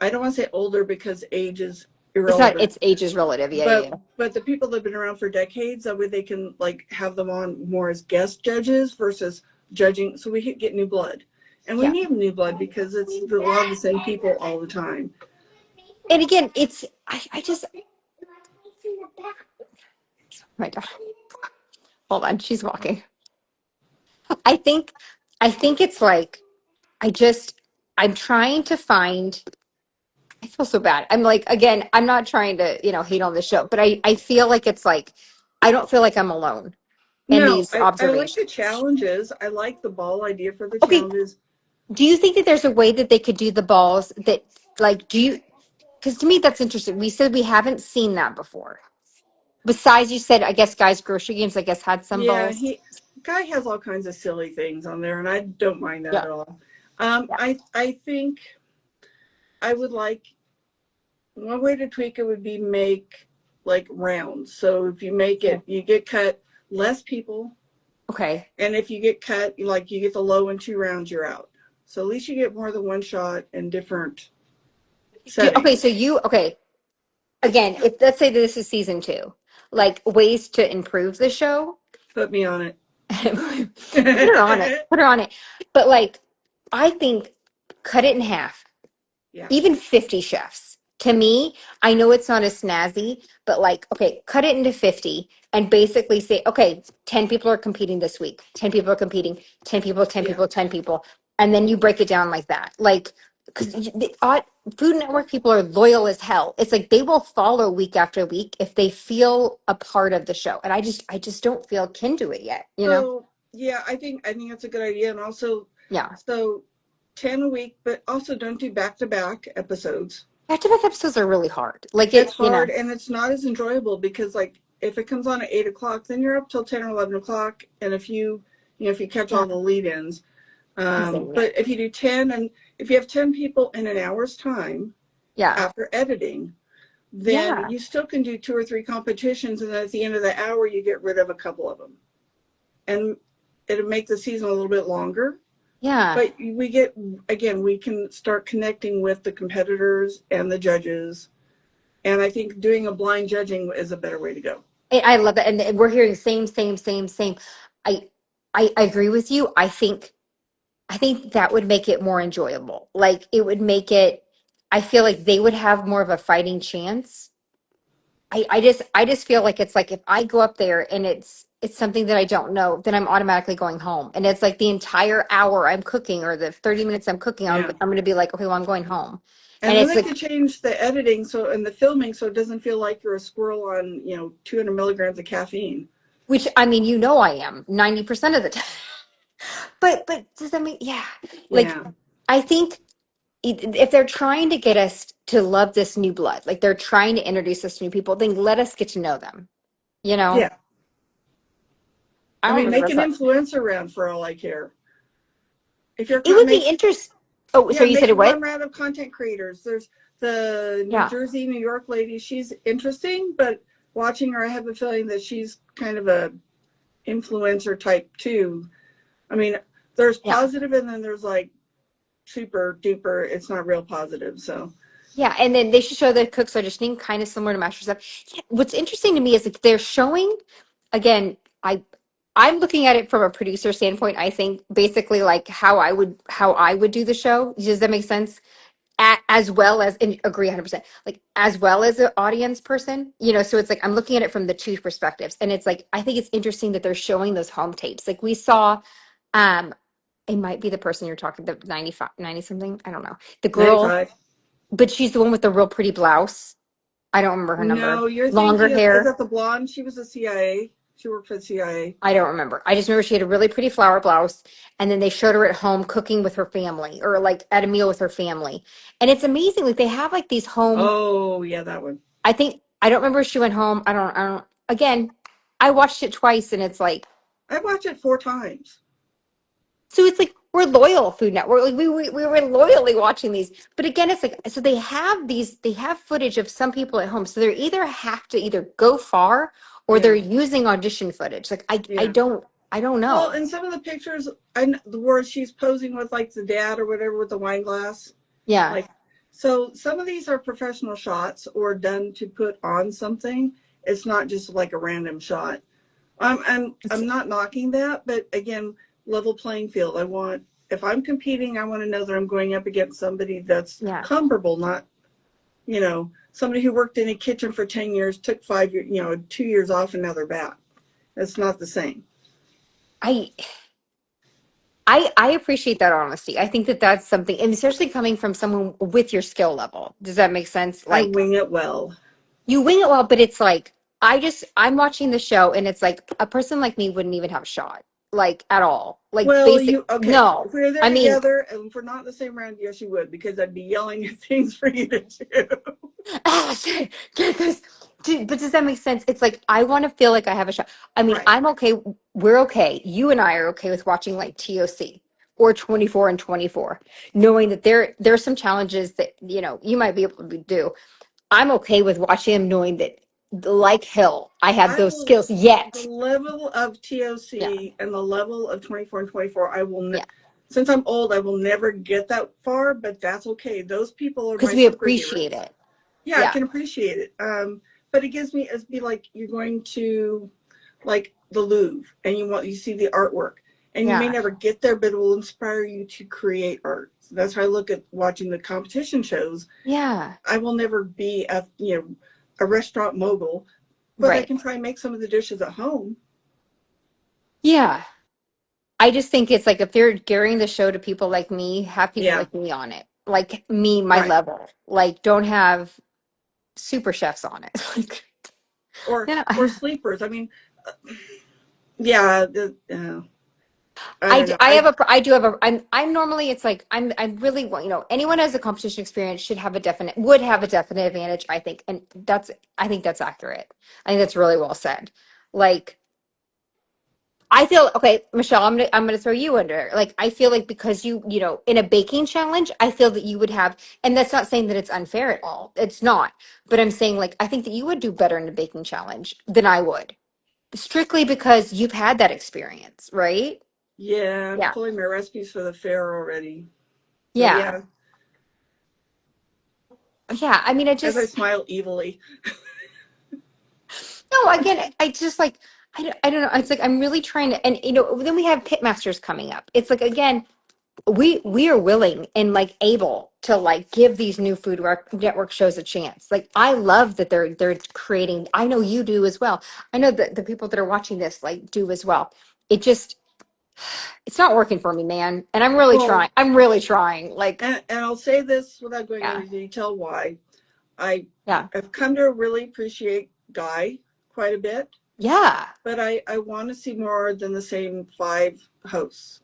I don't want to say older because age is It's not, irrelevant, it's age is relative. Yeah, yeah, yeah. but the people that have been around for decades, that way they can like have them on more as guest judges versus judging. So we get new blood, And we Yeah. need new blood because it's a lot of the same people all the time. And again, it's I just my God. Hold on, she's walking. I think I think it's like I just I'm trying to find I feel so bad. I'm like again, I'm not trying to, hate on the show, but I feel like it's like I don't feel like I'm alone in No, these I like the observations. challenges. I like the ball idea for the Okay, challenges. do you think that there's a way that they could do the balls that like do you because to me that's interesting. We said we haven't seen that before. Besides you said I guess guys grocery games I guess had some Yeah, balls. he guy has all kinds of silly things on there, and I don't mind that Yeah. at all. Yeah. I think I would like one way to tweak it would be make like rounds. So if you make Yeah. it, you get cut less people, Okay. and if you get cut, like you get the low in 2 rounds, you're out. So at least you get more than one shot in different Okay, so settings. okay. Again, if let's say that this is season two, like ways to improve the show, Put me on put her on it, it. put her on it. But like, I think cut it in half, Yeah, even 50 chefs. To me, I know it's not as snazzy, but like, okay, cut it into 50 and basically say, okay, 10 people are competing this week, 10 people are competing, 10 people, 10 yeah. people, 10 people. And then you break it down like that. Like, because the Food Network people are loyal as hell. It's like they will follow week after week if they feel a part of the show. And I just don't feel kin to it yet, you know? So yeah, I think that's a good idea, and also Yeah. so 10 a week, but also don't do back to back episodes. Back-to-back episodes are really hard. Like It's it. hard and it's not as enjoyable because like if it comes on at 8 o'clock, then you're up till 10 or 11 o'clock, and if you catch Yeah. all the lead-ins, Yeah. but if you do 10 and if you have 10 people in an hour's time Yeah. after editing, then Yeah. you still can do 2 or 3 competitions, and then at the end of the hour you get rid of a couple of them, and it'll make the season a little bit longer. Yeah. But we can start connecting with the competitors and the judges. And I think doing a blind judging is a better way to go. I love that. And we're hearing same, same, same, same. I I agree with you. I think that would make it more enjoyable. Like it would make it I feel like they would have more of a fighting chance. I just feel like it's like if I go up there and it's something that I don't know, then I'm automatically going home. And it's like the entire hour I'm cooking or the 30 minutes I'm cooking, Yeah. I'm going to be like, okay, well, I'm going home. And And then it's they like, could change the editing and the filming so it doesn't feel like you're a squirrel on, 200 milligrams of caffeine. which I mean, I am 90% of the time. But does that mean, yeah, like Yeah. I think if they're trying to get us to love this new blood, like they're trying to introduce us to new people, then let us get to know them. You know, Yeah. I I don't mean, know the make rest an of influencer round for all I care. If you're it. Would be interesting. Oh, so Yeah, you said make it one what? round of content creators. There's the New Yeah. Jersey, New York lady. She's interesting, but watching her, I have a feeling that she's kind of a influencer type too. I mean, there's Yeah. positive and then there's like super duper, it's not real positive. So, Yeah, and then they should show the cooks auditioning kind of similar to MasterChef. Yeah, what's interesting to me is that they're showing, again, I'm looking at it from a producer standpoint. I think basically like how I would do the show. Does that make sense? As well as and agree 100%. Like as well as an audience person, so it's like I'm looking at it from the two perspectives, and it's like I think it's interesting that they're showing those home tapes. Like we saw, um, it might be the person you're talking the 95, 90 something. I don't know the girl 95. but she's the one with the real pretty blouse. I don't remember her number. No, you're Longer thinking is hair. that the blonde? She was a CIA. She worked for the CIA. I don't remember. I just remember she had a really pretty flower blouse, and then they showed her at home cooking with her family, or like at a meal with her family. And it's amazing. Like they have like these home. Oh, yeah, that one. I don't remember if she went home. I don't. Again, I watched it twice, and it's like I watched it 4 times. so. It's like we're loyal Food Network. Like we were loyally watching these. But again, it's like so they have these. They have footage of some people at home. So they either have to either go far or they're Yeah, using audition footage. Like I yeah. don't I don't Well, know. in some of the pictures, the where she's posing with like the dad or whatever with the wine glass, Yeah. like, so some of these are professional shots or done to put on something. It's not just like a random shot. I'm It's- not knocking that, but again, level playing field. I want if I'm competing, I want to know that I'm going up against somebody that's Yeah. comparable, not, somebody who worked in a kitchen for 10 years, took 5 years, 2 years off, and now they're back. It's not the same. I I appreciate that honesty. I think that that's something, and especially coming from someone with your skill level. Does that make sense? I Like wing it well. you wing it well, but it's like I'm watching the show and it's like a person like me wouldn't even have a shot, like at all. Like Well, basic okay. no. If we were there I mean, together and if we're not in the same round, yes, you would, because I'd be yelling at things for you to do. get this. But does that make sense? It's like I want to feel like I have a shot. I mean, Right. I'm okay. We're okay. You and I are okay with watching like TOC or 24 and 24, knowing that there's some challenges that you might be able to do. I'm okay with watching them, knowing that like Hill, I have I those will, skills the yet. level of Yeah, TOC and the level of 24 and 24, I will, yeah, since I'm old, I will never get that far, but that's okay. Those people are because my we appreciate superheroes. it. Yeah, I Yeah, can appreciate it. But it gives me, it's be like you're going to like the Louvre and you see the artwork and you may yeah, never get there, but it will inspire you to create art. So that's how I look at watching the competition shows. yeah. I will never be a restaurant mogul, but I Right. can try and make some of the dishes at home. Yeah. I just think it's like if they're gearing the show to people like me, have people Yeah, like me on it. Like me, my right. level. Like don't have super chefs on it. Like, Or you know, or sleepers. I mean, yeah. I don't know. I do have a I'm normally it's like I'm really anyone who has a competition experience would have a definite advantage, I think. And I think that's accurate. I think that's really well said. Like I feel okay, Michelle. I'm gonna throw you under. Like I feel like because in a baking challenge, I feel that you would have, and that's not saying that it's unfair at all. It's not. But I'm saying like I think that you would do better in a baking challenge than I would, strictly because you've had that experience, right? Yeah, I'm Yeah. pulling my recipes for the fair already. So Yeah. yeah, Yeah. I mean, as I smile evilly. no, again, I just like, I don't know. It's like, I'm really trying to, and then we have pitmasters coming up. It's like, again, we are willing and like able to like give these new network shows a chance. Like I love that they're creating. I know you do as well. I know that the people that are watching this like do as well. It just it's not working for me, man. And I'm really Well, trying. I'm really trying. Like and I'll say this without going yeah, into detail why. I yeah, I've come to really appreciate Guy quite a bit, yeah. but I want to see more than the same five hosts.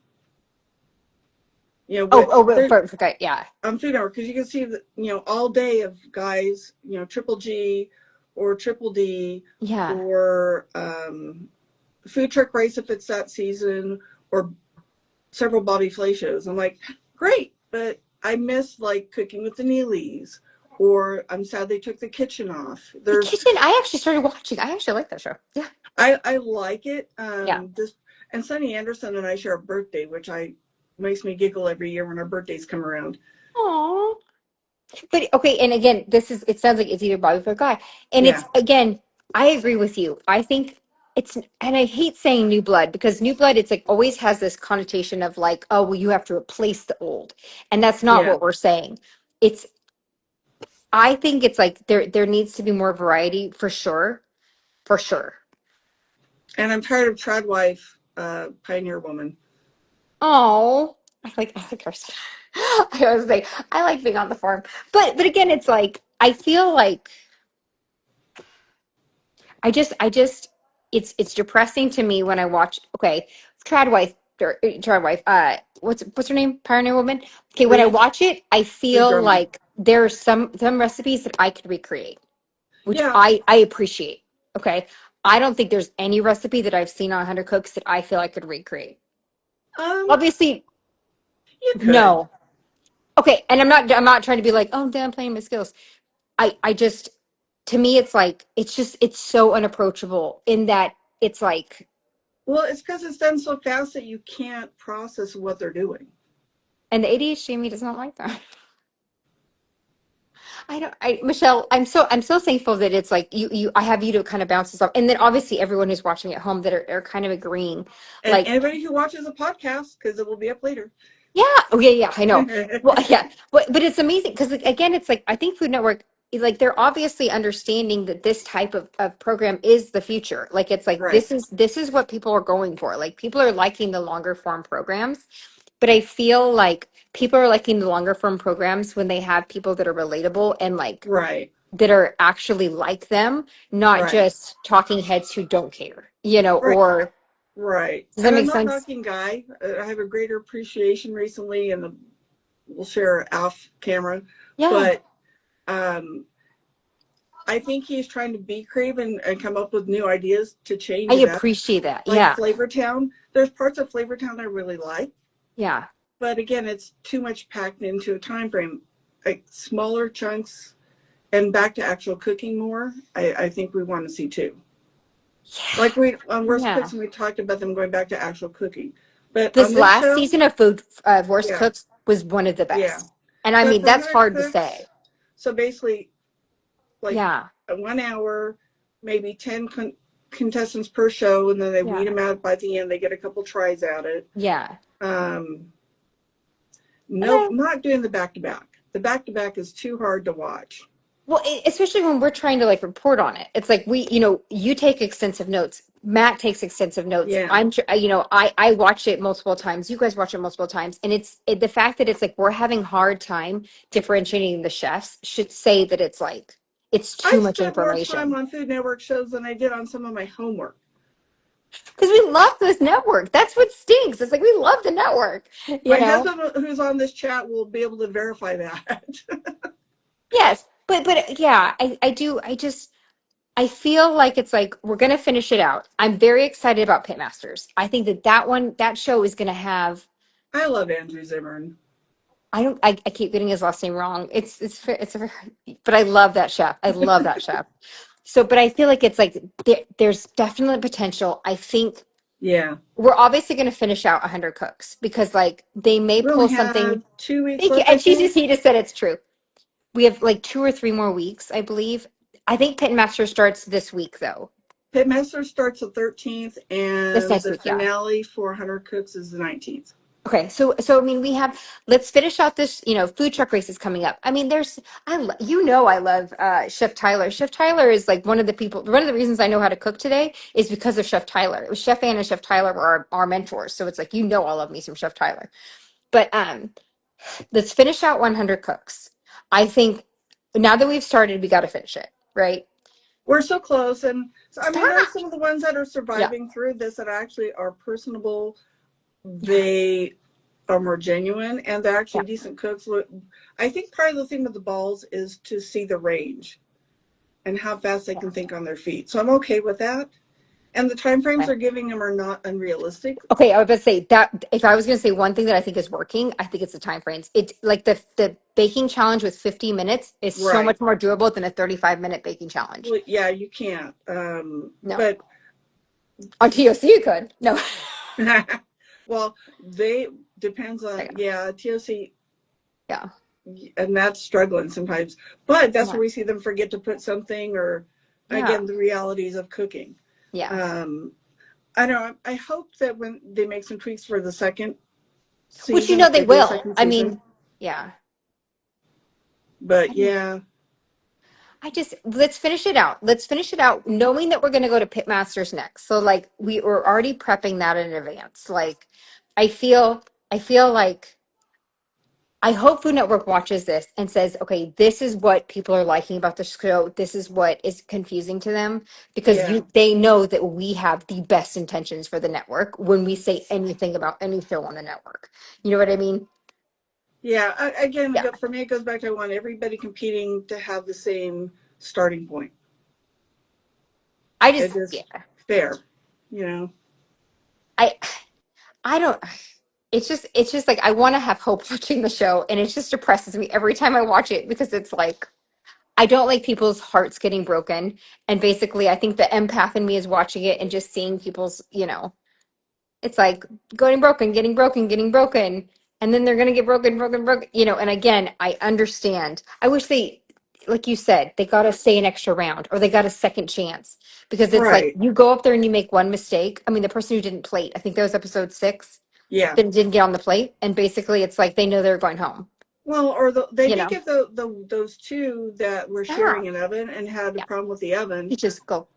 Oh, oh, There okay, yeah, on Food Network because you can see that all day of guys, Triple G or Triple D yeah. or Food Truck Race if it's that season or several Bobby Flay shows. I'm like, great, but I miss like Cooking with the Neelys, or I'm sad they took the kitchen off. The There's, kitchen. I actually started watching. I actually like that show. Yeah, I like it. yeah. This and Sunny Anderson and I share a birthday, which I makes me giggle every year when our birthdays come around. Aw. But okay, and again, it sounds like it's either Bobby or Guy. And it's Yeah, again, I agree with you. I think and I hate saying new blood because new blood, it's like always has this connotation of like, oh, well, you have to replace the old. And that's not yeah. what we're saying. It's, I think it's like there needs to be more variety for sure. For sure. And I'm tired of Tradwife, Pioneer Woman. Oh, I like her. I was like, I like being on the farm. But again, it's like, I feel like I just it's depressing to me when I watch okay, Tradwife, what's her name? Pioneer Woman. Okay, when I Lee, watch it, I Lee feel Drummond. like there's some recipes that I could recreate, which Yeah. I appreciate. Okay. I don't think there's any recipe that I've seen on 100 Cooks that I feel I could recreate. Um, Obviously, you could. no. Okay, and I'm not trying to be like, oh, damn, playing my skills. I just to me it's like it's so unapproachable in that it's like Well, it's because it's done so fast that you can't process what they're doing. and the ADHD in me does not like that. I don't I Michelle, I'm so thankful that it's like you I have you to kind of bounce this off. And then obviously everyone who's watching at home that are kind of agreeing. And Like anybody who watches a podcast, because it will be up later. Yeah. Oh, yeah, yeah. I know. Well, yeah. But it's amazing because, like, again, it's like I think Food Network, like, they're obviously understanding that this type of program is the future. Like, it's like Right, this is what people are going for. Like, people are liking the longer form programs, but I feel like people are liking the longer form programs when they have people that are relatable and like right, that are actually like them, not right, just talking heads who don't care, you know, right, or right. does that And I'm make not sense? knocking Guy. I have a greater appreciation recently, and we'll share off camera. Yeah. But um, I think he's trying to be creative and come up with new ideas to I change it up. appreciate that. Like Yeah. Flavortown, there's parts of Flavortown I really like, Yeah. but again, it's too much packed into a time frame. Like smaller chunks and back to actual cooking more. I think we want to see too. Like we on Worst Yeah. Cooks, and we talked about them going back to actual cooking. But on This this last show, season of Food Worst yeah, Cooks was one of the yeah. best. And I But mean, for that's 100 hard to cooks, say. so basically, like Yeah. 1 hour, maybe 10 contestants per show, and then they weed Yeah. them out by the end. They get a couple tries at it. Yeah. Um, Nope, Okay. not doing the back to back. The back to back is too hard to watch. Well, especially when we're trying to like report on it. It's like you know, you take extensive notes. Matt takes extensive notes. Yeah. You know, I watch it multiple times. You guys watch it multiple times, and the fact that it's like we're having hard time differentiating the chefs should say that it's like it's too I've much spent more time information. on Food Network shows than I did on some of my homework. Because we love this network. That's what stinks. It's like we love the network, you My know? husband, who's on this chat, will be able to verify that. Yes. But yeah, I do I feel like it's like we're gonna finish it out. I'm very excited about Pitmasters. I think that show is gonna have I love Andrew Zimmern. I keep getting his last name wrong. But I love that chef. I love that chef. So, but I feel like it's like there's definitely potential. I think Yeah. we're obviously going to finish out 100 cooks because like they may We only pull something. have 2 weeks Thank you. left, I And think. he just said it's true. We have like 2 or 3 more weeks, I believe. I think Pitmaster starts this week though. Pitmaster starts the 13th, This and next the week, yeah. finale for 100 Cooks is the 19th. Okay, so I mean, let's finish out this. You know, food truck race is coming up. I mean, you know I love Chef Tyler. Chef Tyler is like one of the reasons I know how to cook today is because of Chef Tyler. It was Chef Ann and Chef Tyler were our mentors, so it's like you know I love me some Chef Tyler. But let's finish out 100 cooks. I think now that we've started, we got to finish it, right? We're so close. And so, I mean, there are Stop. some of the ones that are Yeah, surviving through this that actually are personable. yeah, They are more genuine, and they're yeah. actually decent cooks. I think part of the thing with the balls is to see the range and how fast they can think on their feet. So I'm okay with that. And the time frames Okay. they're giving them are not unrealistic. Okay, I was about to say that if I was going to say one thing that I think is working, I think it's the time frames. It's like the baking challenge with 50 minutes is so Right. much more doable than a 35-minute baking challenge. Well, yeah, you can't. No. But On TOC you could. No. well, they depends on, Yeah. yeah, TOC, Yeah. and that's struggling sometimes. But that's Yeah. where we see them forget to put something, or Yeah. again, the realities of cooking. Yeah. Um, I know. I hope that when they make some tweaks for the second Which you season, know if they they do a will. second I season. mean, yeah. But yeah, Let's finish it out. Let's finish it out knowing that we're going to go to Pitmasters next. So like we were already prepping that in advance. Like I feel like I hope Food Network watches this and says, okay, this is what people are liking about the show. This is what is confusing to them because yeah, they know that we have the best intentions for the network when we say anything about any show on the network. You know what I mean? yeah. Again, Yeah. for me, it goes back to I want everybody competing to have the same starting point. It is Yeah. fair, you know. I, I don't, it's just like I want to have hope watching the show and it just depresses me every time I watch it because it's like, I don't like people's hearts getting broken. And basically, I think the empath in me is watching it and just seeing people's, you know, it's like going broken, getting broken, getting broken. And then they're going to get broken, broken, broken, you know. And again, I understand. I wish like you said, they got to stay an extra round or they got a second chance because it's like Right. you go up there and you make one mistake. I mean, the person who didn't plate, I think that was episode 6. Yeah. that didn't get on the plate, and basically it's like they know they're going home. Well, or they You did know, give those two that were yeah, sharing an oven and had a yeah. problem with the You oven just go,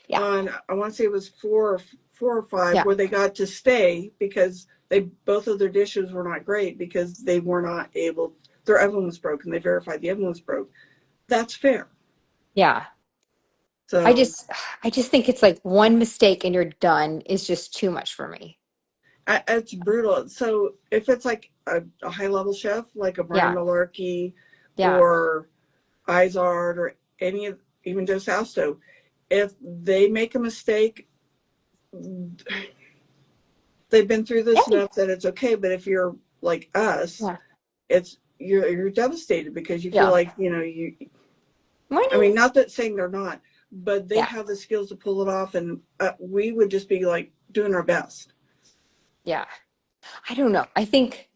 yeah, on, I want to say it was four or five, yeah, where they got to stay because they both of their dishes were not great because they were not able, their oven was broken. They verified the oven was broke. That's fair. yeah. I So just, I just think it's like one mistake and you're done is just too much for me. it's brutal. So if it's like a high level chef, like a Brian Yeah, Malarkey yeah. or Izard or any of, even Joe Sausto, if they make a mistake, they've been through this Hey, enough that it's okay. But if you're like us, yeah, it's you're devastated because you feel yeah. like, you know, you, I Morning. mean, not that saying they're not, but they Yeah, have the skills to pull it off, and we would just be like doing our best. yeah. I don't know. I think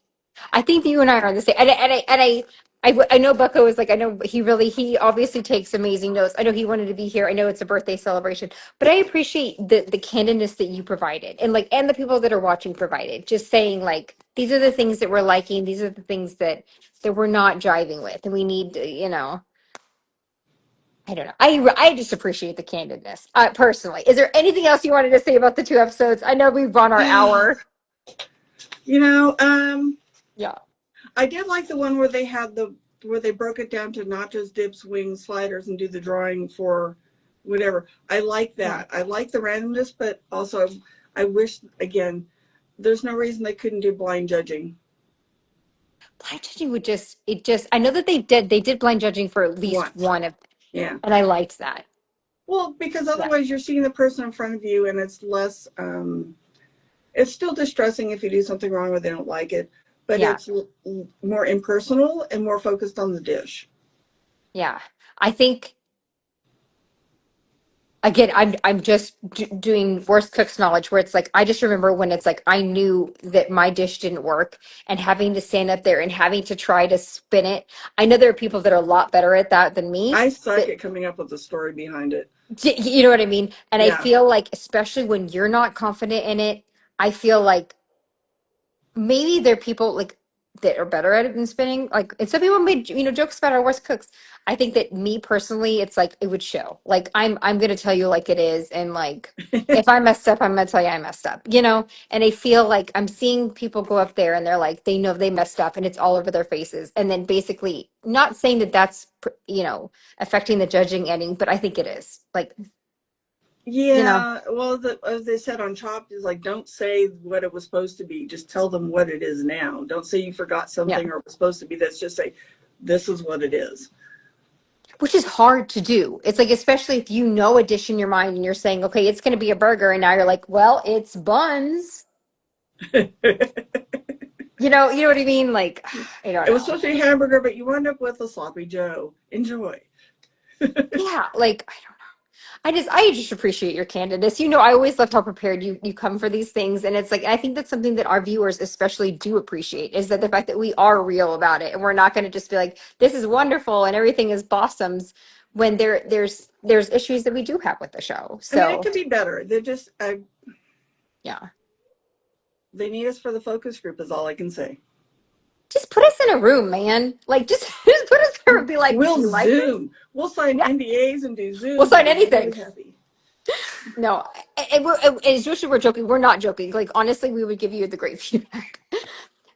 you and I are on the same. I know Bucko is like, I know he obviously takes amazing notes. I know he wanted to be here. I know it's a birthday celebration, but I appreciate the candidness that you provided, and like, and the people that are watching provided. Just saying like, these are the things that we're liking. These are the things that we're not jiving with, and we need to, I don't know. I just appreciate the candidness. Personally, is there anything else you wanted to say about the two episodes? I know we've run our hour. You know, Yeah, I did like the one where they had where they broke it down to nachos, dips, wings, sliders, and do the drawing for whatever. I like yeah. that. I like the randomness, but also I wish, again, there's no reason they couldn't do blind judging Blind judging would just I know that they did blind judging for at least once. one of, Yeah. and I liked that. Well, because Yeah. otherwise you're seeing the person in front of you, and it's less. It's still distressing if you do something wrong or they don't like it, but Yeah. it's more impersonal and more focused on the dish. Yeah. I think again, I'm just doing worst cooks knowledge where it's like I just remember when it's like I knew that my dish didn't work and having to stand up there and having to try to spin it. I know there are people that are a lot better at that than me. I suck That at coming up with a story behind it. you know what I mean? And I Yeah. feel like especially when you're not confident in it, I feel like maybe there are people like that are better at it than spinning. Like, and some people made jokes about our worst cooks. I think that me personally, it's like it would show. Like I'm gonna tell you like it is, and like if I messed up, I'm gonna tell you I messed up. And I feel like I'm seeing people go up there and they're like they know they messed up, and it's all over their faces. And then basically, not saying that that's affecting the judging ending, but I think it is. Like you know, Yeah, well, as they said on Chopped, is like, don't say what it was supposed to be. Just tell them what it is now. Don't say you forgot yeah. something or it was supposed to be this. Just say, this is what it is. Which is hard to do. It's like, especially if you know a dish in your mind and you're saying, okay, it's going to be a burger. And now you're like, well, it's buns. It You know what I mean? Like, I don't was know. supposed to be a hamburger, but you wound up with a sloppy Joe. Enjoy. Yeah. Like, I don't know. I just appreciate your candidness. I always love how prepared you come for these things. And it's like, I think that's something that our viewers especially do appreciate is that the fact that we are real about it and we're not going to just be like, this is wonderful and everything is blossoms when there's issues that we do have with the show. I mean, it So could be better. They're just, yeah. they need us for the focus group, is all I can say. Just put us in a room, man. Like, just put us there and be like, do We'll you like this? Zoom. We'll sign Yeah, NDAs and do we'll Zooms and sign make anything. everybody happy. No, and usually we're joking. We're not joking. Like, honestly, we would give you the great feedback.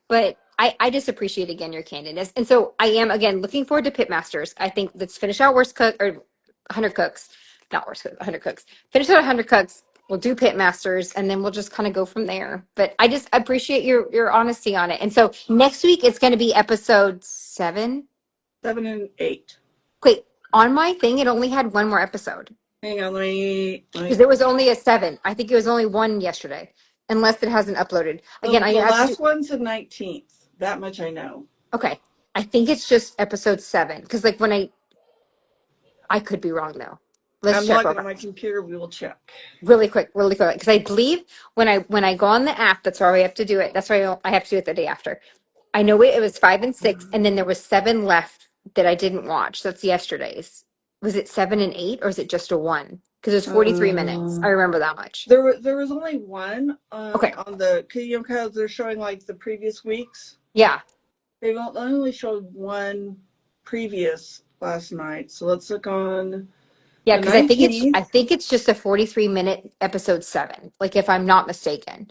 But I just appreciate again your candidness. And so I am again looking forward to Pitmasters. I think let's finish out worst cook or 100 cooks, not worst cook, 100 cooks. Finish out 100 cooks. We'll do Pitmasters and then we'll just kind of go from there. But I just appreciate your honesty on it. And so next week it's going to be episode 7. 7 and 8. Wait, on my thing, it only had one more episode Hang on, let me. because there was only a 7. I think it was only one yesterday, unless it hasn't uploaded. Again, I The have to. last one's the 19th. That much I know. Okay, I think it's just episode 7 because like when I could be wrong though. Let's I'm check real logging on quick, my computer. We will check. really quick, because I believe when I go on the app, that's why we have to do it. That's why I have to do it the day after. I know it was 5 and 6, and then there was 7 left that I didn't watch. That's yesterday's. Was it 7 and 8, or is it just a one? Because it's 43 minutes. I remember that much. There was only one Okay. on the, you know, because they're showing like the previous weeks. Yeah. They've only showed one previous last night. So let's look on Yeah, the because I 19th. think it's just a 43-minute episode 7, like if I'm not mistaken.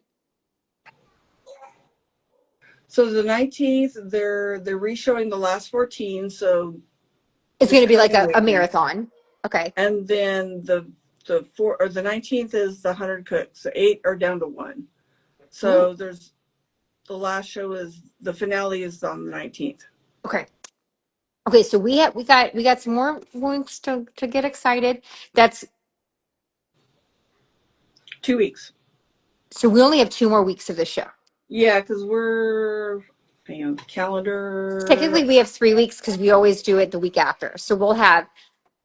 So the 19th, they're re-showing the last 14. So It's this going to be like coming a weekend, marathon. Okay. and then the 19th is the 100 cooks. The 8 are down to 1. Ooh. So there's the last show is the finale is on the 19th. Okay. Okay, so we got some more points to get excited. That's 2 weeks. so we only have 2 more weeks of the show. Yeah, because we're, hang on, Technically, calendar. we have 3 weeks because we always do it the week after. So we'll have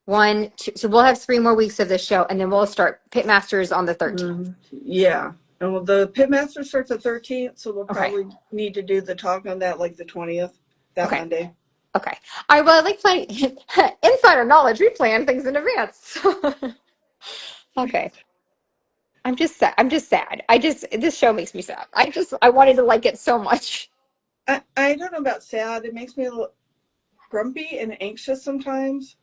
one, two, so we'll have 3 more weeks of the show, and then we'll start Pitmasters on the 13th. Yeah. And well, the Pitmaster starts at 13th, so we'll Okay. probably need to do the talk on that like the 20th, that Okay. Monday. Okay. All right. Well, I like playing insider knowledge. We plan things in advance. Okay. I'm just sad. This show makes me sad. I wanted to like it so much. I don't know about sad. It makes me a little grumpy and anxious sometimes.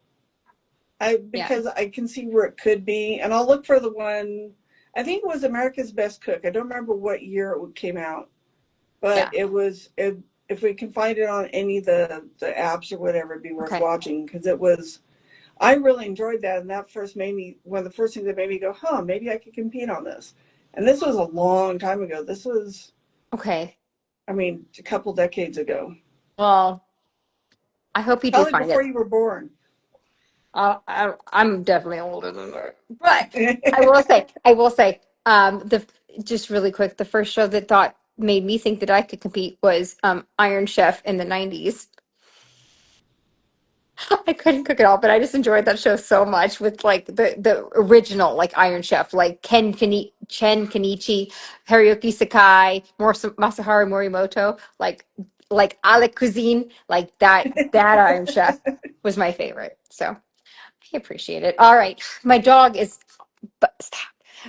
Yeah. Because I can see where it could be, and I'll look for the one. I think it was America's Best Cook. I don't remember what year it came out, but Yeah. it was. If we can find it on any of the apps or whatever, it'd be worth Okay. watching because it was. I really enjoyed that, and that first made me one of the first things that made me go, "Huh, maybe I could compete on this." And this was a long time ago. This was, Okay. I mean, a couple decades ago, Well, I hope you do probably find before it. you were born. I'm definitely older than that. But I will say, the just really quick, the first show that thought made me think that I could compete was Iron Chef in the 90s. I couldn't cook it all, but I just enjoyed that show so much with like the original like Iron Chef, like Chen Kenichi, Hiroyuki Sakai, Masaharu Morimoto, like a la cuisine, like that Iron Chef was my favorite. So I appreciate it. All right, stop.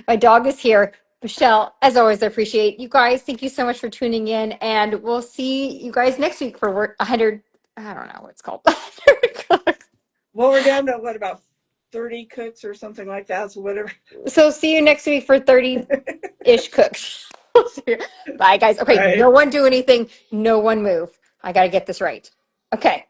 My dog is here. Michelle, as always, I appreciate you guys. Thank you so much for tuning in, and we'll see you guys next week for 100. I don't know what it's called. Well, we're down to what, about 30 cooks or something like that. So whatever. So see you next week for 30-ish cooks. Bye, guys. All Okay, right. no one do anything. No one move. I got to get this right. Okay.